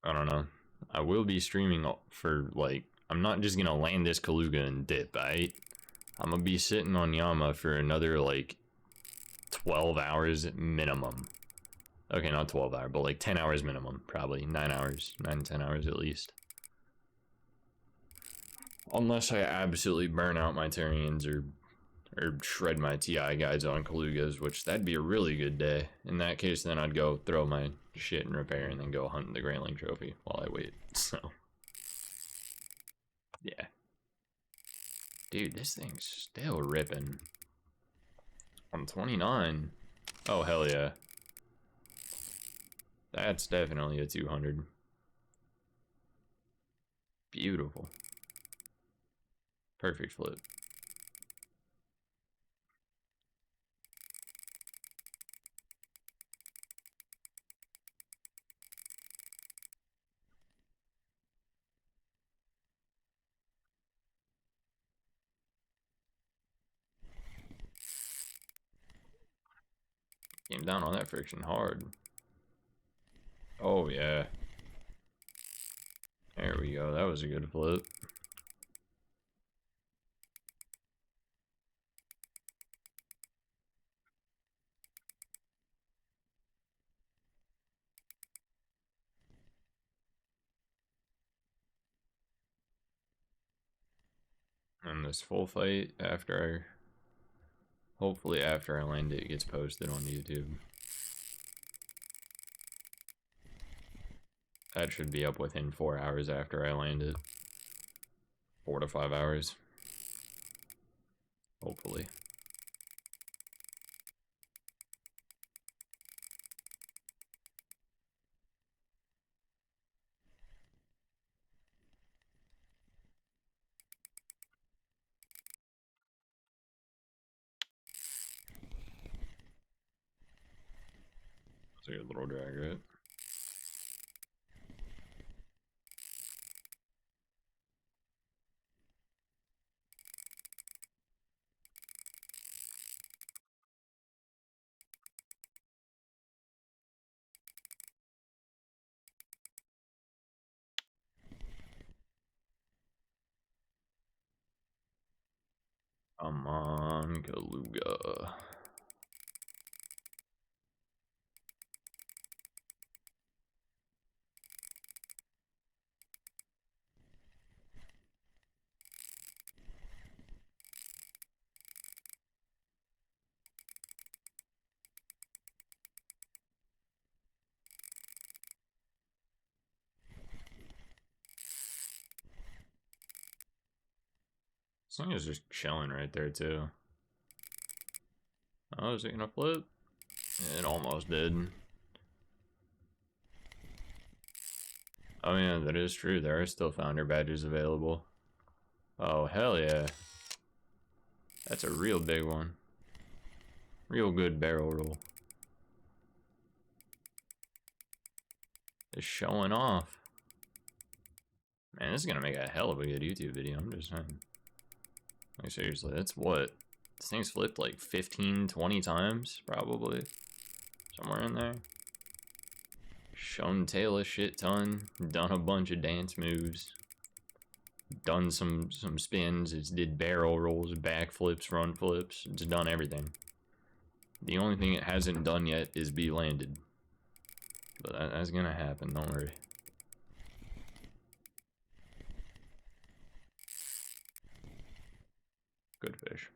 A: I don't know. I will be streaming for like, I'm not just gonna land this Kaluga and dip, right? I'm gonna be sitting on Yama for another like 12 hours minimum. Okay, not 12 hours, but like 10 hours minimum, probably 9 hours, 9 to 10 hours at least. Unless I absolutely burn out my Turians or shred my TI guides on Kalugas, which that'd be a really good day. In that case, then I'd go throw my shit in repair and then go hunt the Grayling trophy while I wait. So, yeah. Dude, this thing's still ripping. I'm 29. Oh, hell yeah. That's definitely a 200. Beautiful. Perfect flip. Came down on that friction hard. Oh, yeah. There we go. That was a good flip. And this full fight hopefully after I land it gets posted on YouTube. That should be up within 4 hours after I land it. 4 to 5 hours. Hopefully. It's a good little drag, right? Come on, Kaluga. This thing is just chilling right there, too. Oh, is it gonna flip? It almost did. Oh yeah, that is true. There are still founder badges available. Oh, hell yeah. That's a real big one. Real good barrel roll. It's showing off. Man, this is gonna make a hell of a good YouTube video, I'm just saying. Like, seriously, that's what? This thing's flipped like 15, 20 times, probably. Somewhere in there. Shown tail a shit ton. Done a bunch of dance moves. Done some spins. It's did barrel rolls, back flips, front flips. It's done everything. The only thing it hasn't done yet is be landed. But that's gonna happen, don't worry. Good fish.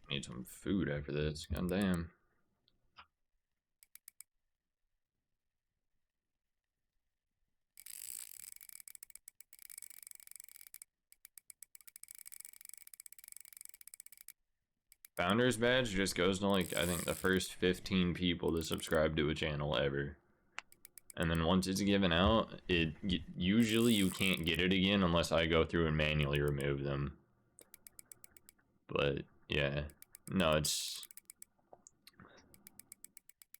A: Need some food after this. God damn. Founder's badge just goes to like, I think the first 15 people to subscribe to a channel ever. And then once it's given out, usually you can't get it again unless I go through and manually remove them. But yeah, no, it's,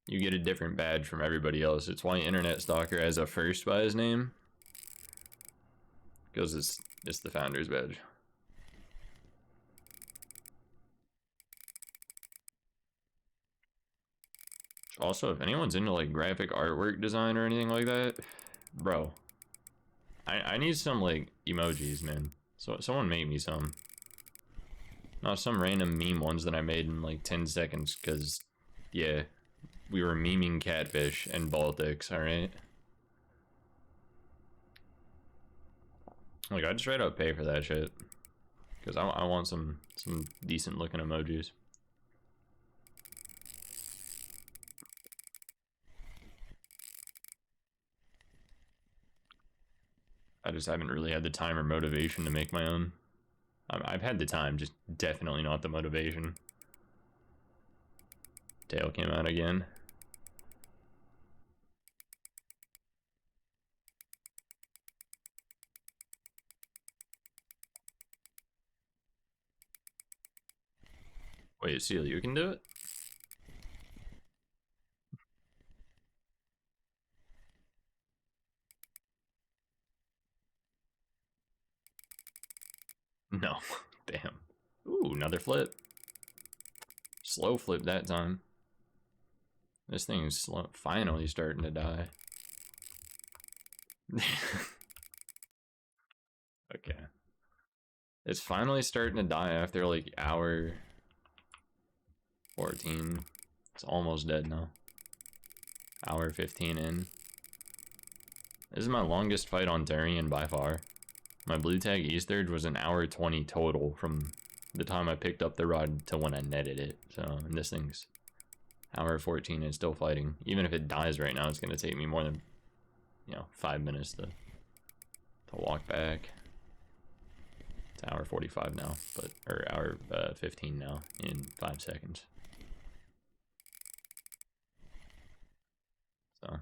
A: you get a different badge from everybody else. It's why Internet Stalker has a first by his name, because it's the founder's badge. Also, if anyone's into like graphic artwork design or anything like that, bro, I need some like emojis, man. So someone make me some. Not some random meme ones that I made in like 10 seconds, because, yeah, we were memeing catfish and Baltics, alright? Like, I'd straight up pay for that shit. Because I want some decent looking emojis. I just haven't really had the time or motivation to make my own. I've had the time, just definitely not the motivation. Tail came out again. Wait, Seal, you can do it? No. Damn. Ooh, another flip. Slow flip that time. This thing's finally starting to die. Okay. It's finally starting to die after like hour 14. It's almost dead now. Hour 15 in. This is my longest fight on Darian by far. My blue tag Easterd was an hour 20 total from the time I picked up the rod to when I netted it. So, and this thing's hour 14 and still fighting. Even if it dies right now, it's going to take me more than, 5 minutes to walk back. It's hour 45 now, or hour 15 now in 5 seconds. So.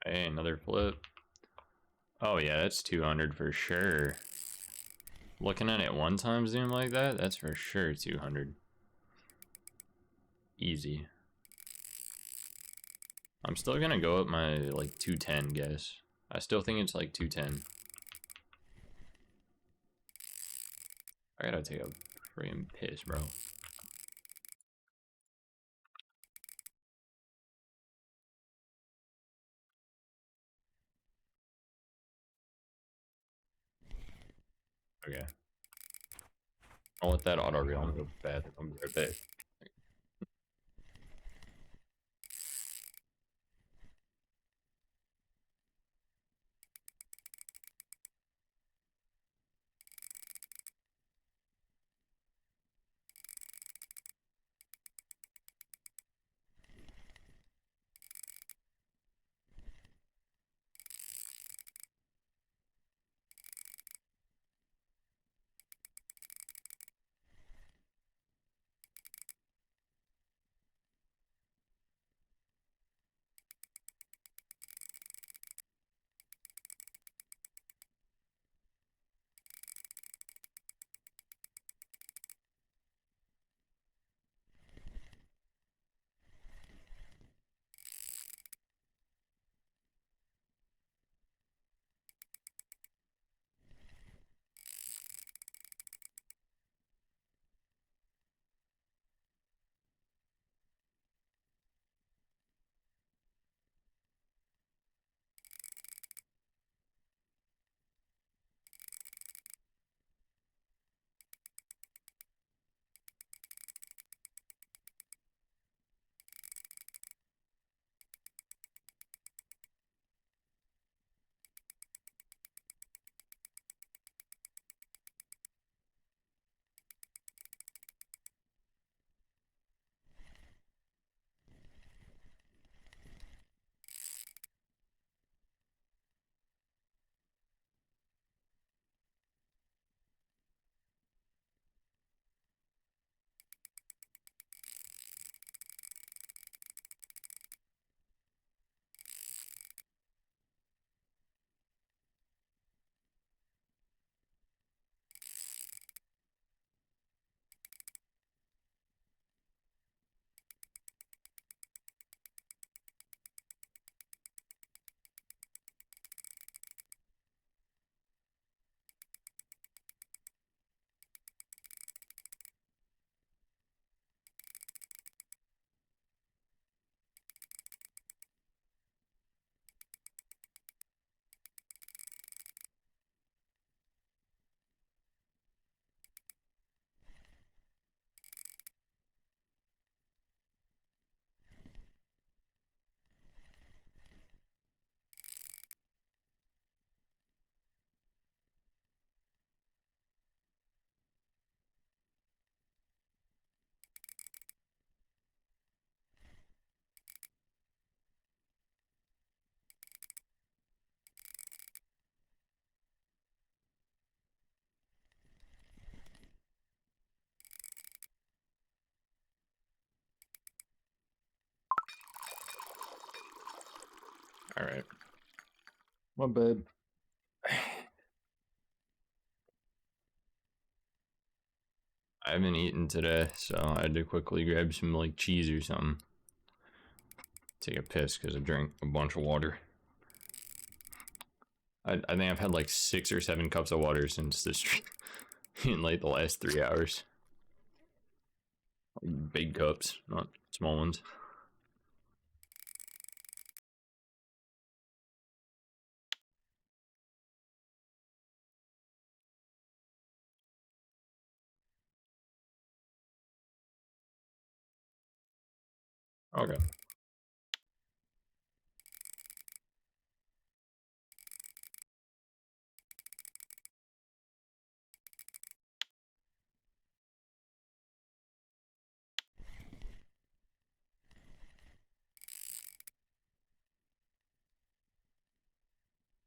A: Hey, another flip. Oh yeah, that's 200 for sure. Looking at it one time zoom like that, that's for sure 200. Easy. I'm still gonna go up my like 210 guess. I still think it's like 210. I gotta take a freaking piss, bro. Okay. I'll let that auto reel go bad. I'm right back. Alright.
B: My bad.
A: I haven't eaten today, so I had to quickly grab some like cheese or something. Take a piss because I drank a bunch of water. I think I've had like 6 or 7 cups of water since this stream in like the last 3 hours. Like big cups, not small ones. Okay.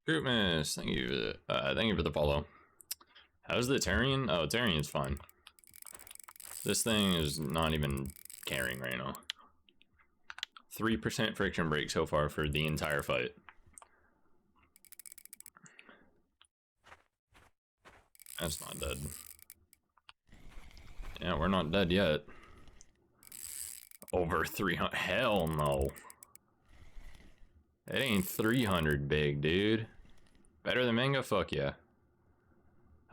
A: Groupmas, thank you for the follow. How's the Tarian? Oh, Tarian's fine. This thing is not even caring right now. 3% friction break so far for the entire fight. That's not dead. Yeah, we're not dead yet. Over 300. Hell no. It ain't 300 big, dude. Better than Manga? Fuck yeah.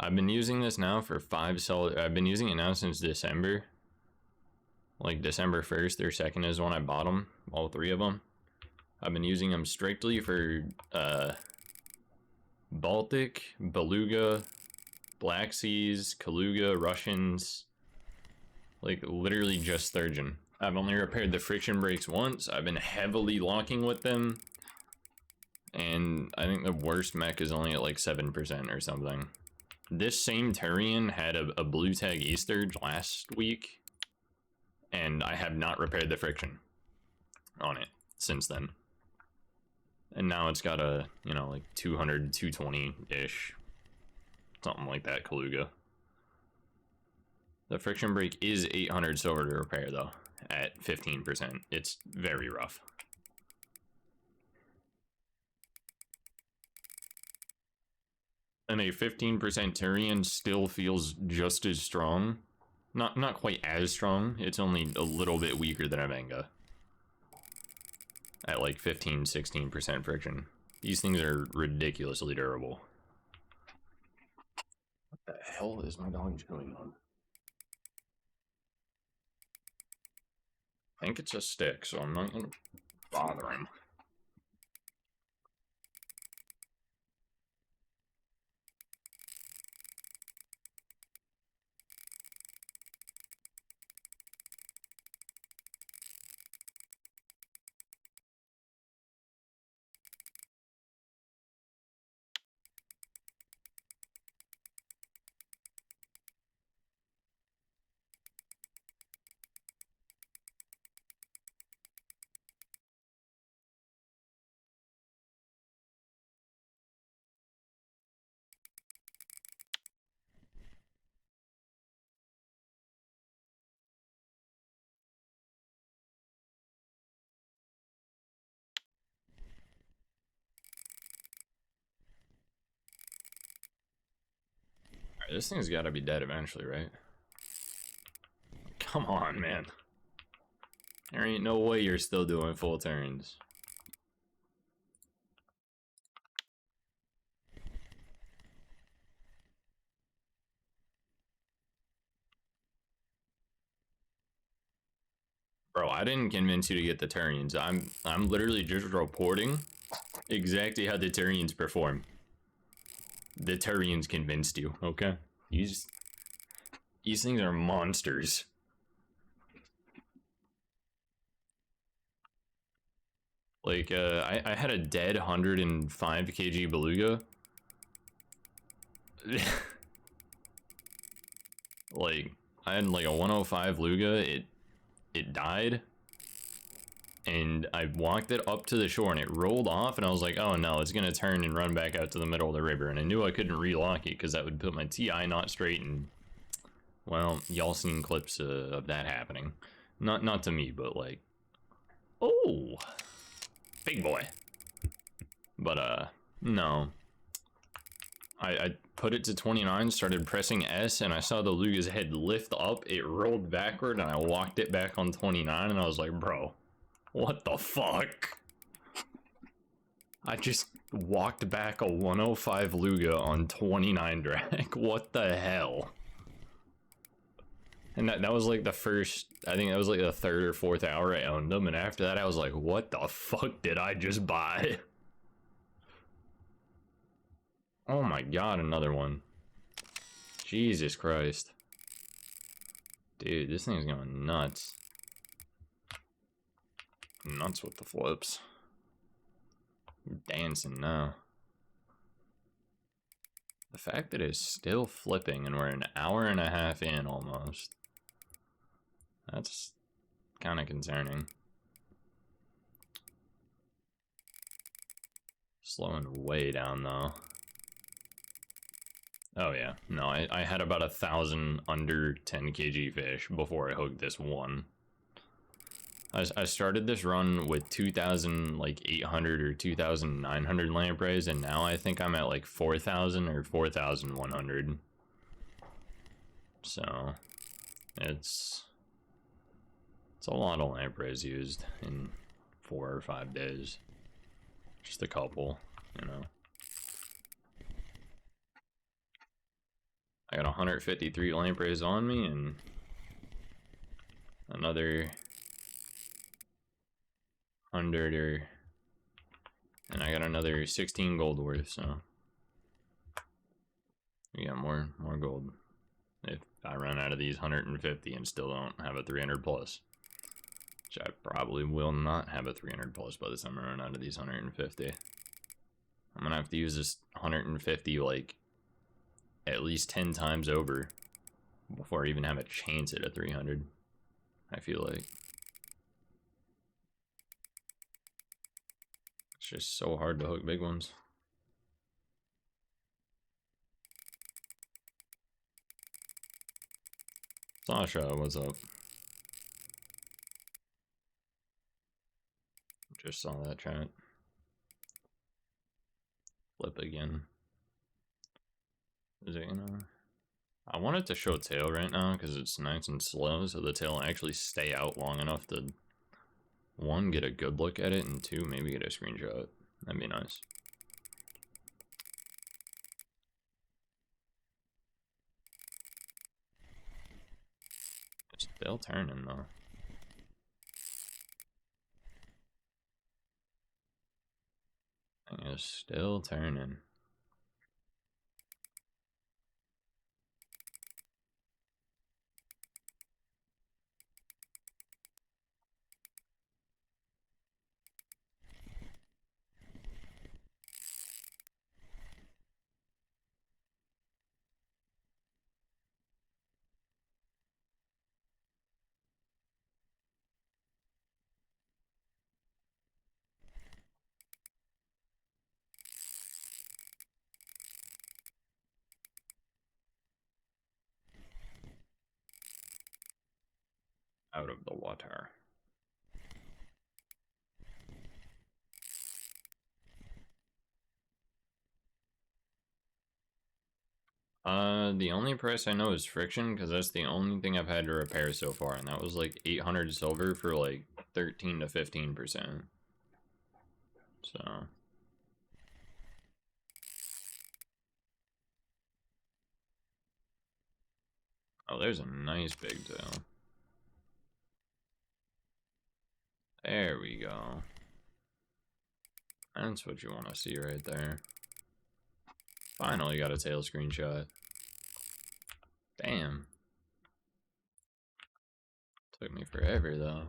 A: I've been using this now for 5 solid. I've been using it now since December. Like December 1st or 2nd is when I bought them. All 3 of them. I've been using them strictly for Baltic, Beluga, Black Seas, Kaluga, Russians. Like literally just Sturgeon. I've only repaired the friction brakes once. I've been heavily locking with them. And I think the worst mech is only at like 7% or something. This same Turian had a blue tag Easterge last week. And I have not repaired the friction on it since then. And now it's got a, you know, like 200, 220-ish. Something like that, Kaluga. The friction brake is 800 silver to repair, though, at 15%. It's very rough. And a 15% Turian still feels just as strong. Not quite as strong. It's only a little bit weaker than a Manga. At like 15, 16% friction. These things are ridiculously durable. What the hell is my dog going on? I think it's a stick, so I'm not gonna bother him. Alright, this thing's gotta be dead eventually, right? Come on, man. There ain't no way you're still doing full turns. Bro, I didn't convince you to get the Turians. I'm literally just reporting exactly how the Turians perform. The Turians convinced you, okay? These things are monsters. Like, I had a dead 105 kg Beluga. Like, I had like a 105 Luga, it died. And I walked it up to the shore and it rolled off and I was like, oh no, it's gonna turn and run back out to the middle of the river. And I knew I couldn't relock it because that would put my TI not straight, and well, y'all seen clips of that happening. Not to me, but like, oh, big boy. But no. I put it to 29, started pressing S, and I saw the Luga's head lift up. It rolled backward, and I walked it back on 29, and I was like, bro, what the fuck? I just walked back a 105 Luga on 29 drag. What the hell? And that was like the first, I think that was like the third or fourth hour I owned them, and after that I was like, what the fuck did I just buy? Oh my god, another one. Jesus Christ. Dude, this thing's going nuts. Nuts with the flips. I'm dancing now. The fact that it's still flipping and we're an hour and a half in almost. That's kind of concerning. Slowing way down though. Oh yeah, no, I had about 1,000 under 10 kg fish before I hooked this one. I started this run with 2,800 or 2,900 lampreys, and now I think I'm at like 4,000 or 4,100. So it's a lot of lampreys used in 4 or 5 days. Just a couple, you know. I got 153 lampreys on me and another 100 or, and I got another 16 gold worth, so we got more gold. If I run out of these 150 and still don't have a 300 plus, which I probably will not have a 300 plus by the time I run out of these 150. I'm gonna have to use this 150 like at least 10 times over before I even have a chance at a 300, I feel like. It's just so hard to hook big ones. Sasha, what's up? Just saw that chat. Flip again. Is it gonna... I want it to show tail right now because it's nice and slow, so the tail will actually stay out long enough to, one, get a good look at it, and two, maybe get a screenshot. That'd be nice. It's still turning though. Thing is still turning. Out of the water. The only price I know is friction, because that's the only thing I've had to repair so far, and that was like 800 silver for like 13 to 15%. So... oh, there's a nice big tail. There we go. That's what you want to see right there. Finally got a tail screenshot. Damn. Took me forever though.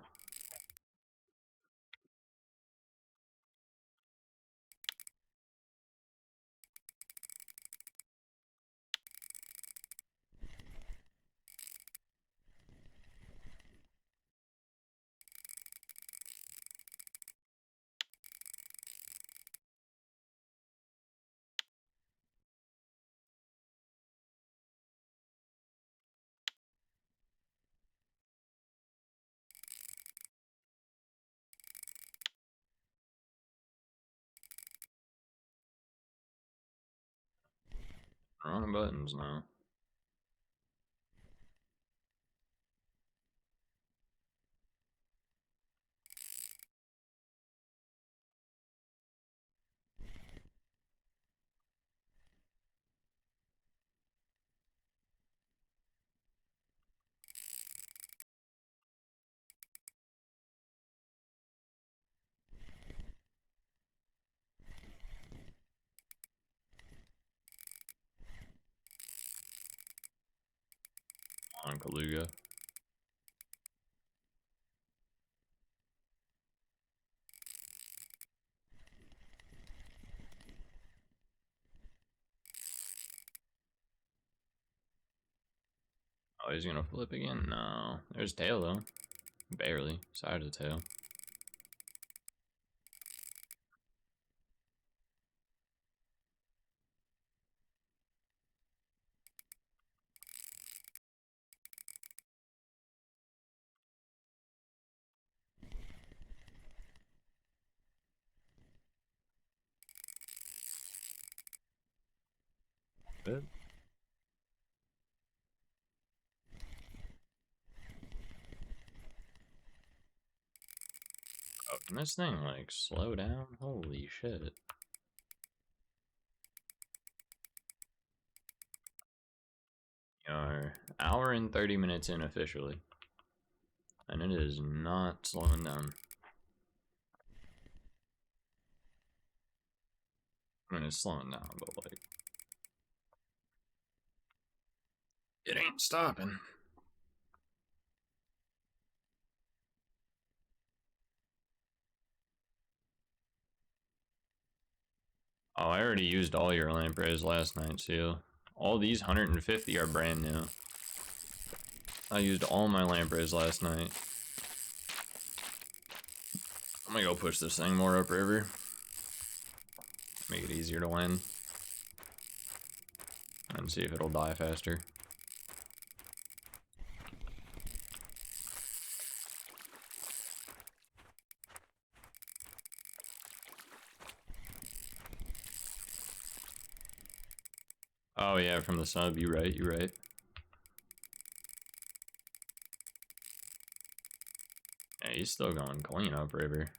A: Wrong buttons now. On Kaluga. Oh, he's gonna flip again? No. There's tail though. Barely. Side of the tail. Good. Oh, can this thing like slow down? Holy shit. You are hour and 30 minutes in officially. And it is not slowing down. I mean, it's slowing down, but like, it ain't stopping. Oh, I already used all your lampreys last night too. All these 150 are brand new. I used all my lampreys last night. I'm gonna go push this thing more upriver. Make it easier to land. And see if it'll die faster. Oh yeah, from the sub, you're right, you're right. Yeah, he's still going clean upriver.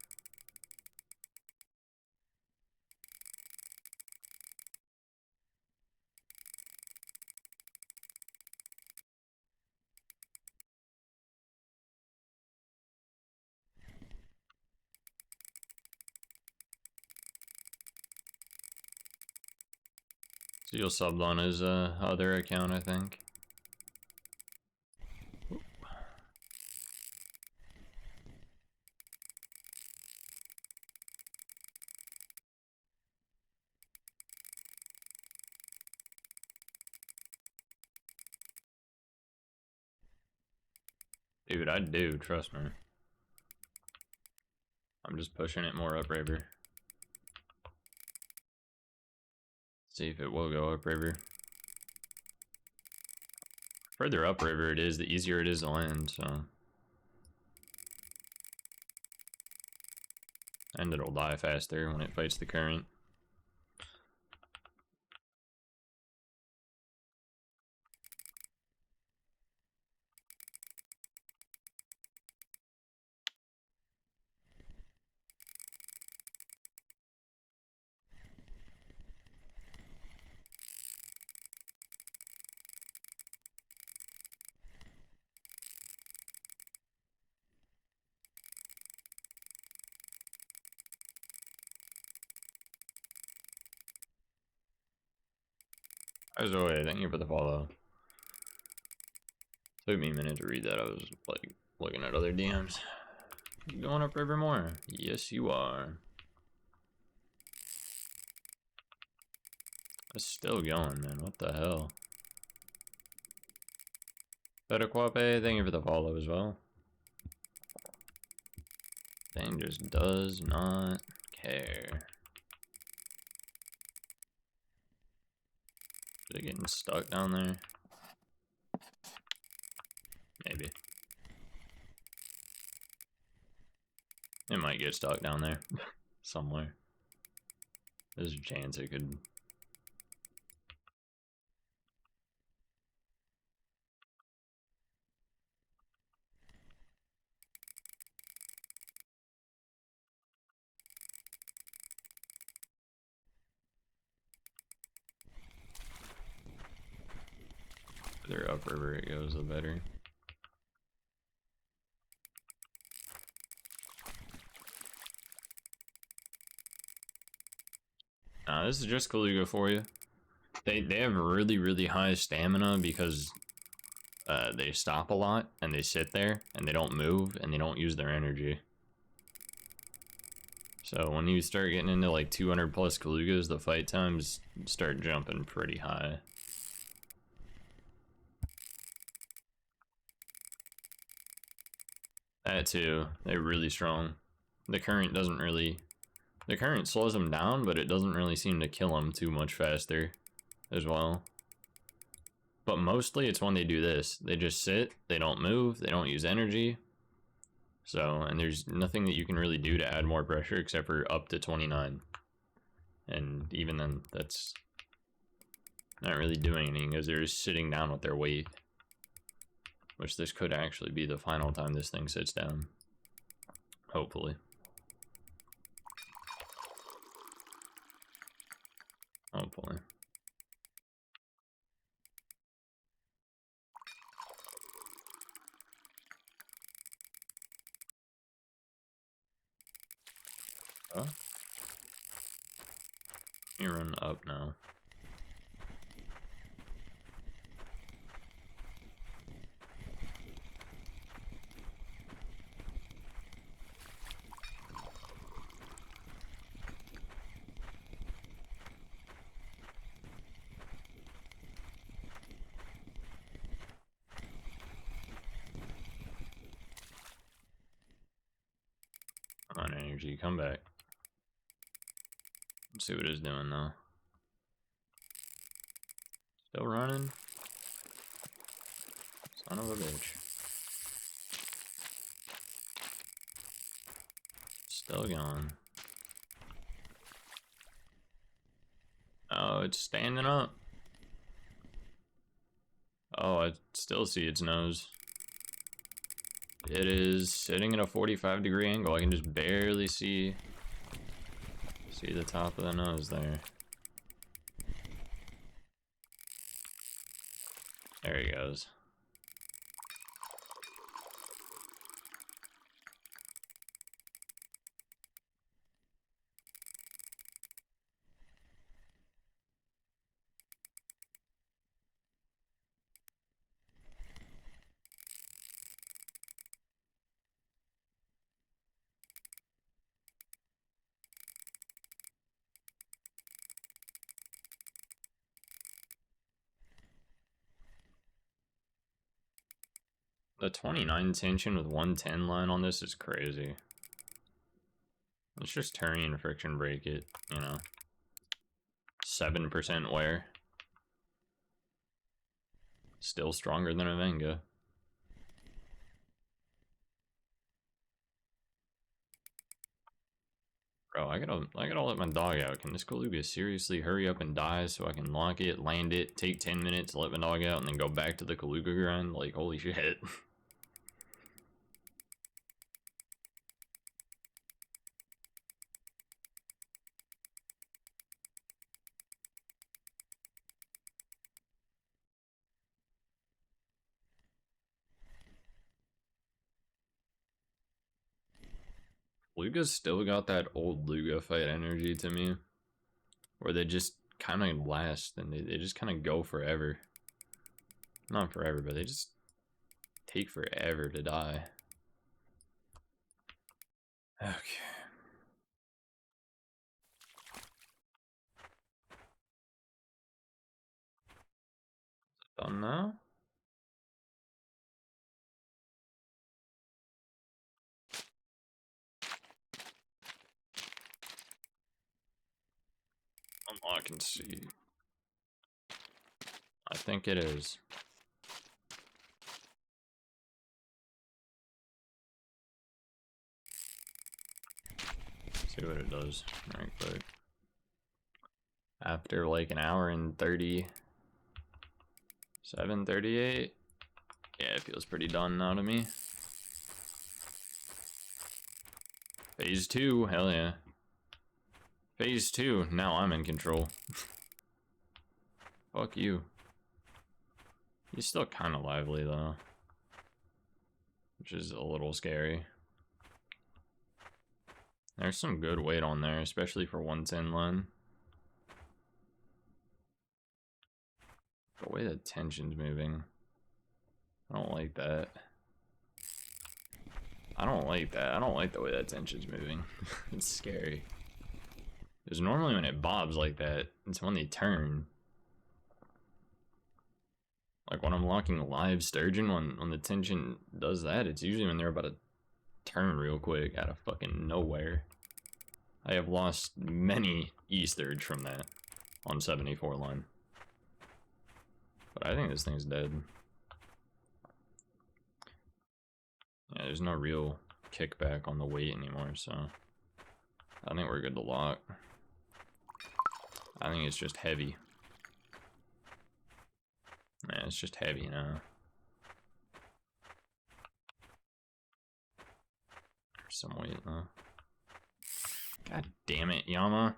A: So you'll sub on his other account, I think. Dude, I do, trust me. I'm just pushing it more upriver. See if it will go upriver. Further upriver it is, the easier it is to land, so. And it'll die faster when it fights the current. As always, thank you for the follow. Took me a minute to read that. I was like looking at other DMs. You going upriver more? Yes, you are. It's still going, man. What the hell? Better Quape, thank you for the follow as well. Thing just does not care. Is it getting stuck down there? Maybe. It might get stuck down there somewhere. There's a chance it could. The further upriver it goes, the better. Nah, this is just kaluga for you. They have really high stamina because they stop a lot and they sit there and they don't move and they don't use their energy. So when you start getting into like 200 plus kalugas, the fight times start jumping pretty high. That too, they're really strong. The current doesn't really... The current slows them down, but it doesn't really seem to kill them too much faster as well. But mostly it's when they do this. They just sit, they don't move, they don't use energy. So, and there's nothing that you can really do to add more pressure except for up to 29. And even then, that's not really doing anything because they're just sitting down with their weight. Which this could actually be the final time this thing sits down. Hopefully. Hopefully. Oh. You run up now. Come on, energy, come back. Let's see what it's doing though. Still running. Son of a bitch. Still going. Oh, it's standing up. Oh, I still see its nose. It is sitting at a 45-degree angle. I can just barely see the top of the nose there. There he goes. The 29 tension with 110 line on this is crazy. Let's just turn and friction break it, you know. 7% wear. Still stronger than a Venga. Bro, I gotta let my dog out. Can this kaluga seriously hurry up and die so I can lock it, land it, take 10 minutes, let my dog out, and then go back to the kaluga grind? Like, holy shit. Luga's still got that old Luga fight energy to me, where they just kind of last and they just kind of go forever. Not forever, but they just take forever to die. Okay. Done now? Unlock and see. I think it is. See what it does right quick. After like an hour and 37:38. Yeah, it feels pretty done now to me. Phase 2, hell yeah. Phase 2, now I'm in control. Fuck you. He's still kind of lively though, which is a little scary. There's some good weight on there, especially for 110 line. The way the tension's moving, I don't like that. I don't like that. I don't like the way that tension's moving. It's scary. Because normally when it bobs like that, it's when they turn. Like when I'm locking live sturgeon, when the tension does that, it's usually when they're about to turn real quick out of fucking nowhere. I have lost many E-sturge from that on 74 line. But I think this thing's dead. Yeah, there's no real kickback on the weight anymore, so I think we're good to lock. I think it's just heavy. Yeah, it's just heavy now. There's some weight though. God damn it, Yama.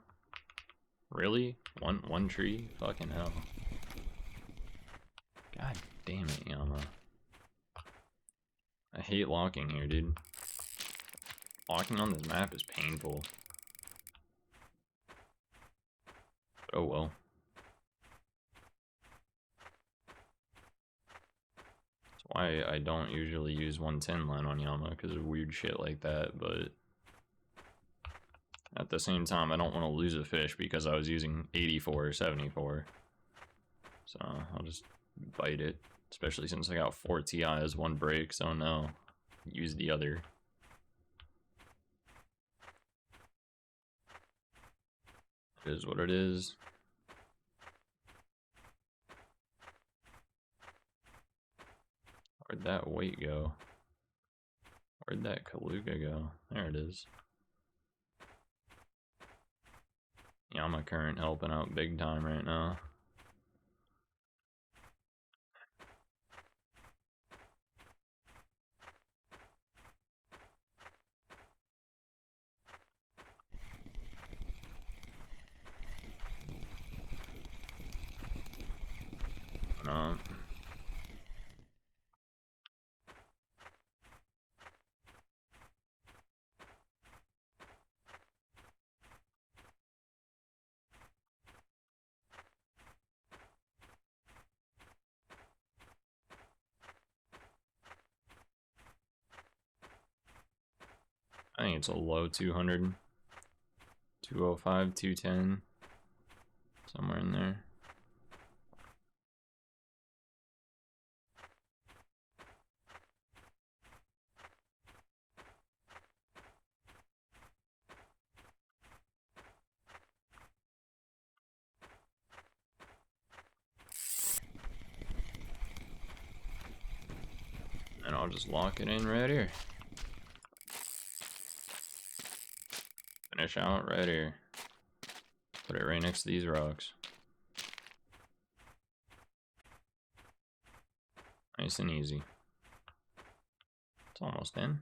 A: Really? One tree? Fucking hell. God damn it, Yama. I hate locking here, dude. Locking on this map is painful. Oh well. That's why I don't usually use 110 line on Yama, because of weird shit like that, but at the same time, I don't want to lose a fish because I was using 84 or 74. So I'll just bite it, especially since I got 4 TIs, 1 break, so no, use the other. It is what it is. Where'd that weight go? Where'd that kaluga go? There it is. Yama current helping out big time right now. No. I think it's a low 200, 205, 210, somewhere in there. And I'll just lock it in right here. Finish out right here. Put it right next to these rocks. Nice and easy. It's almost in.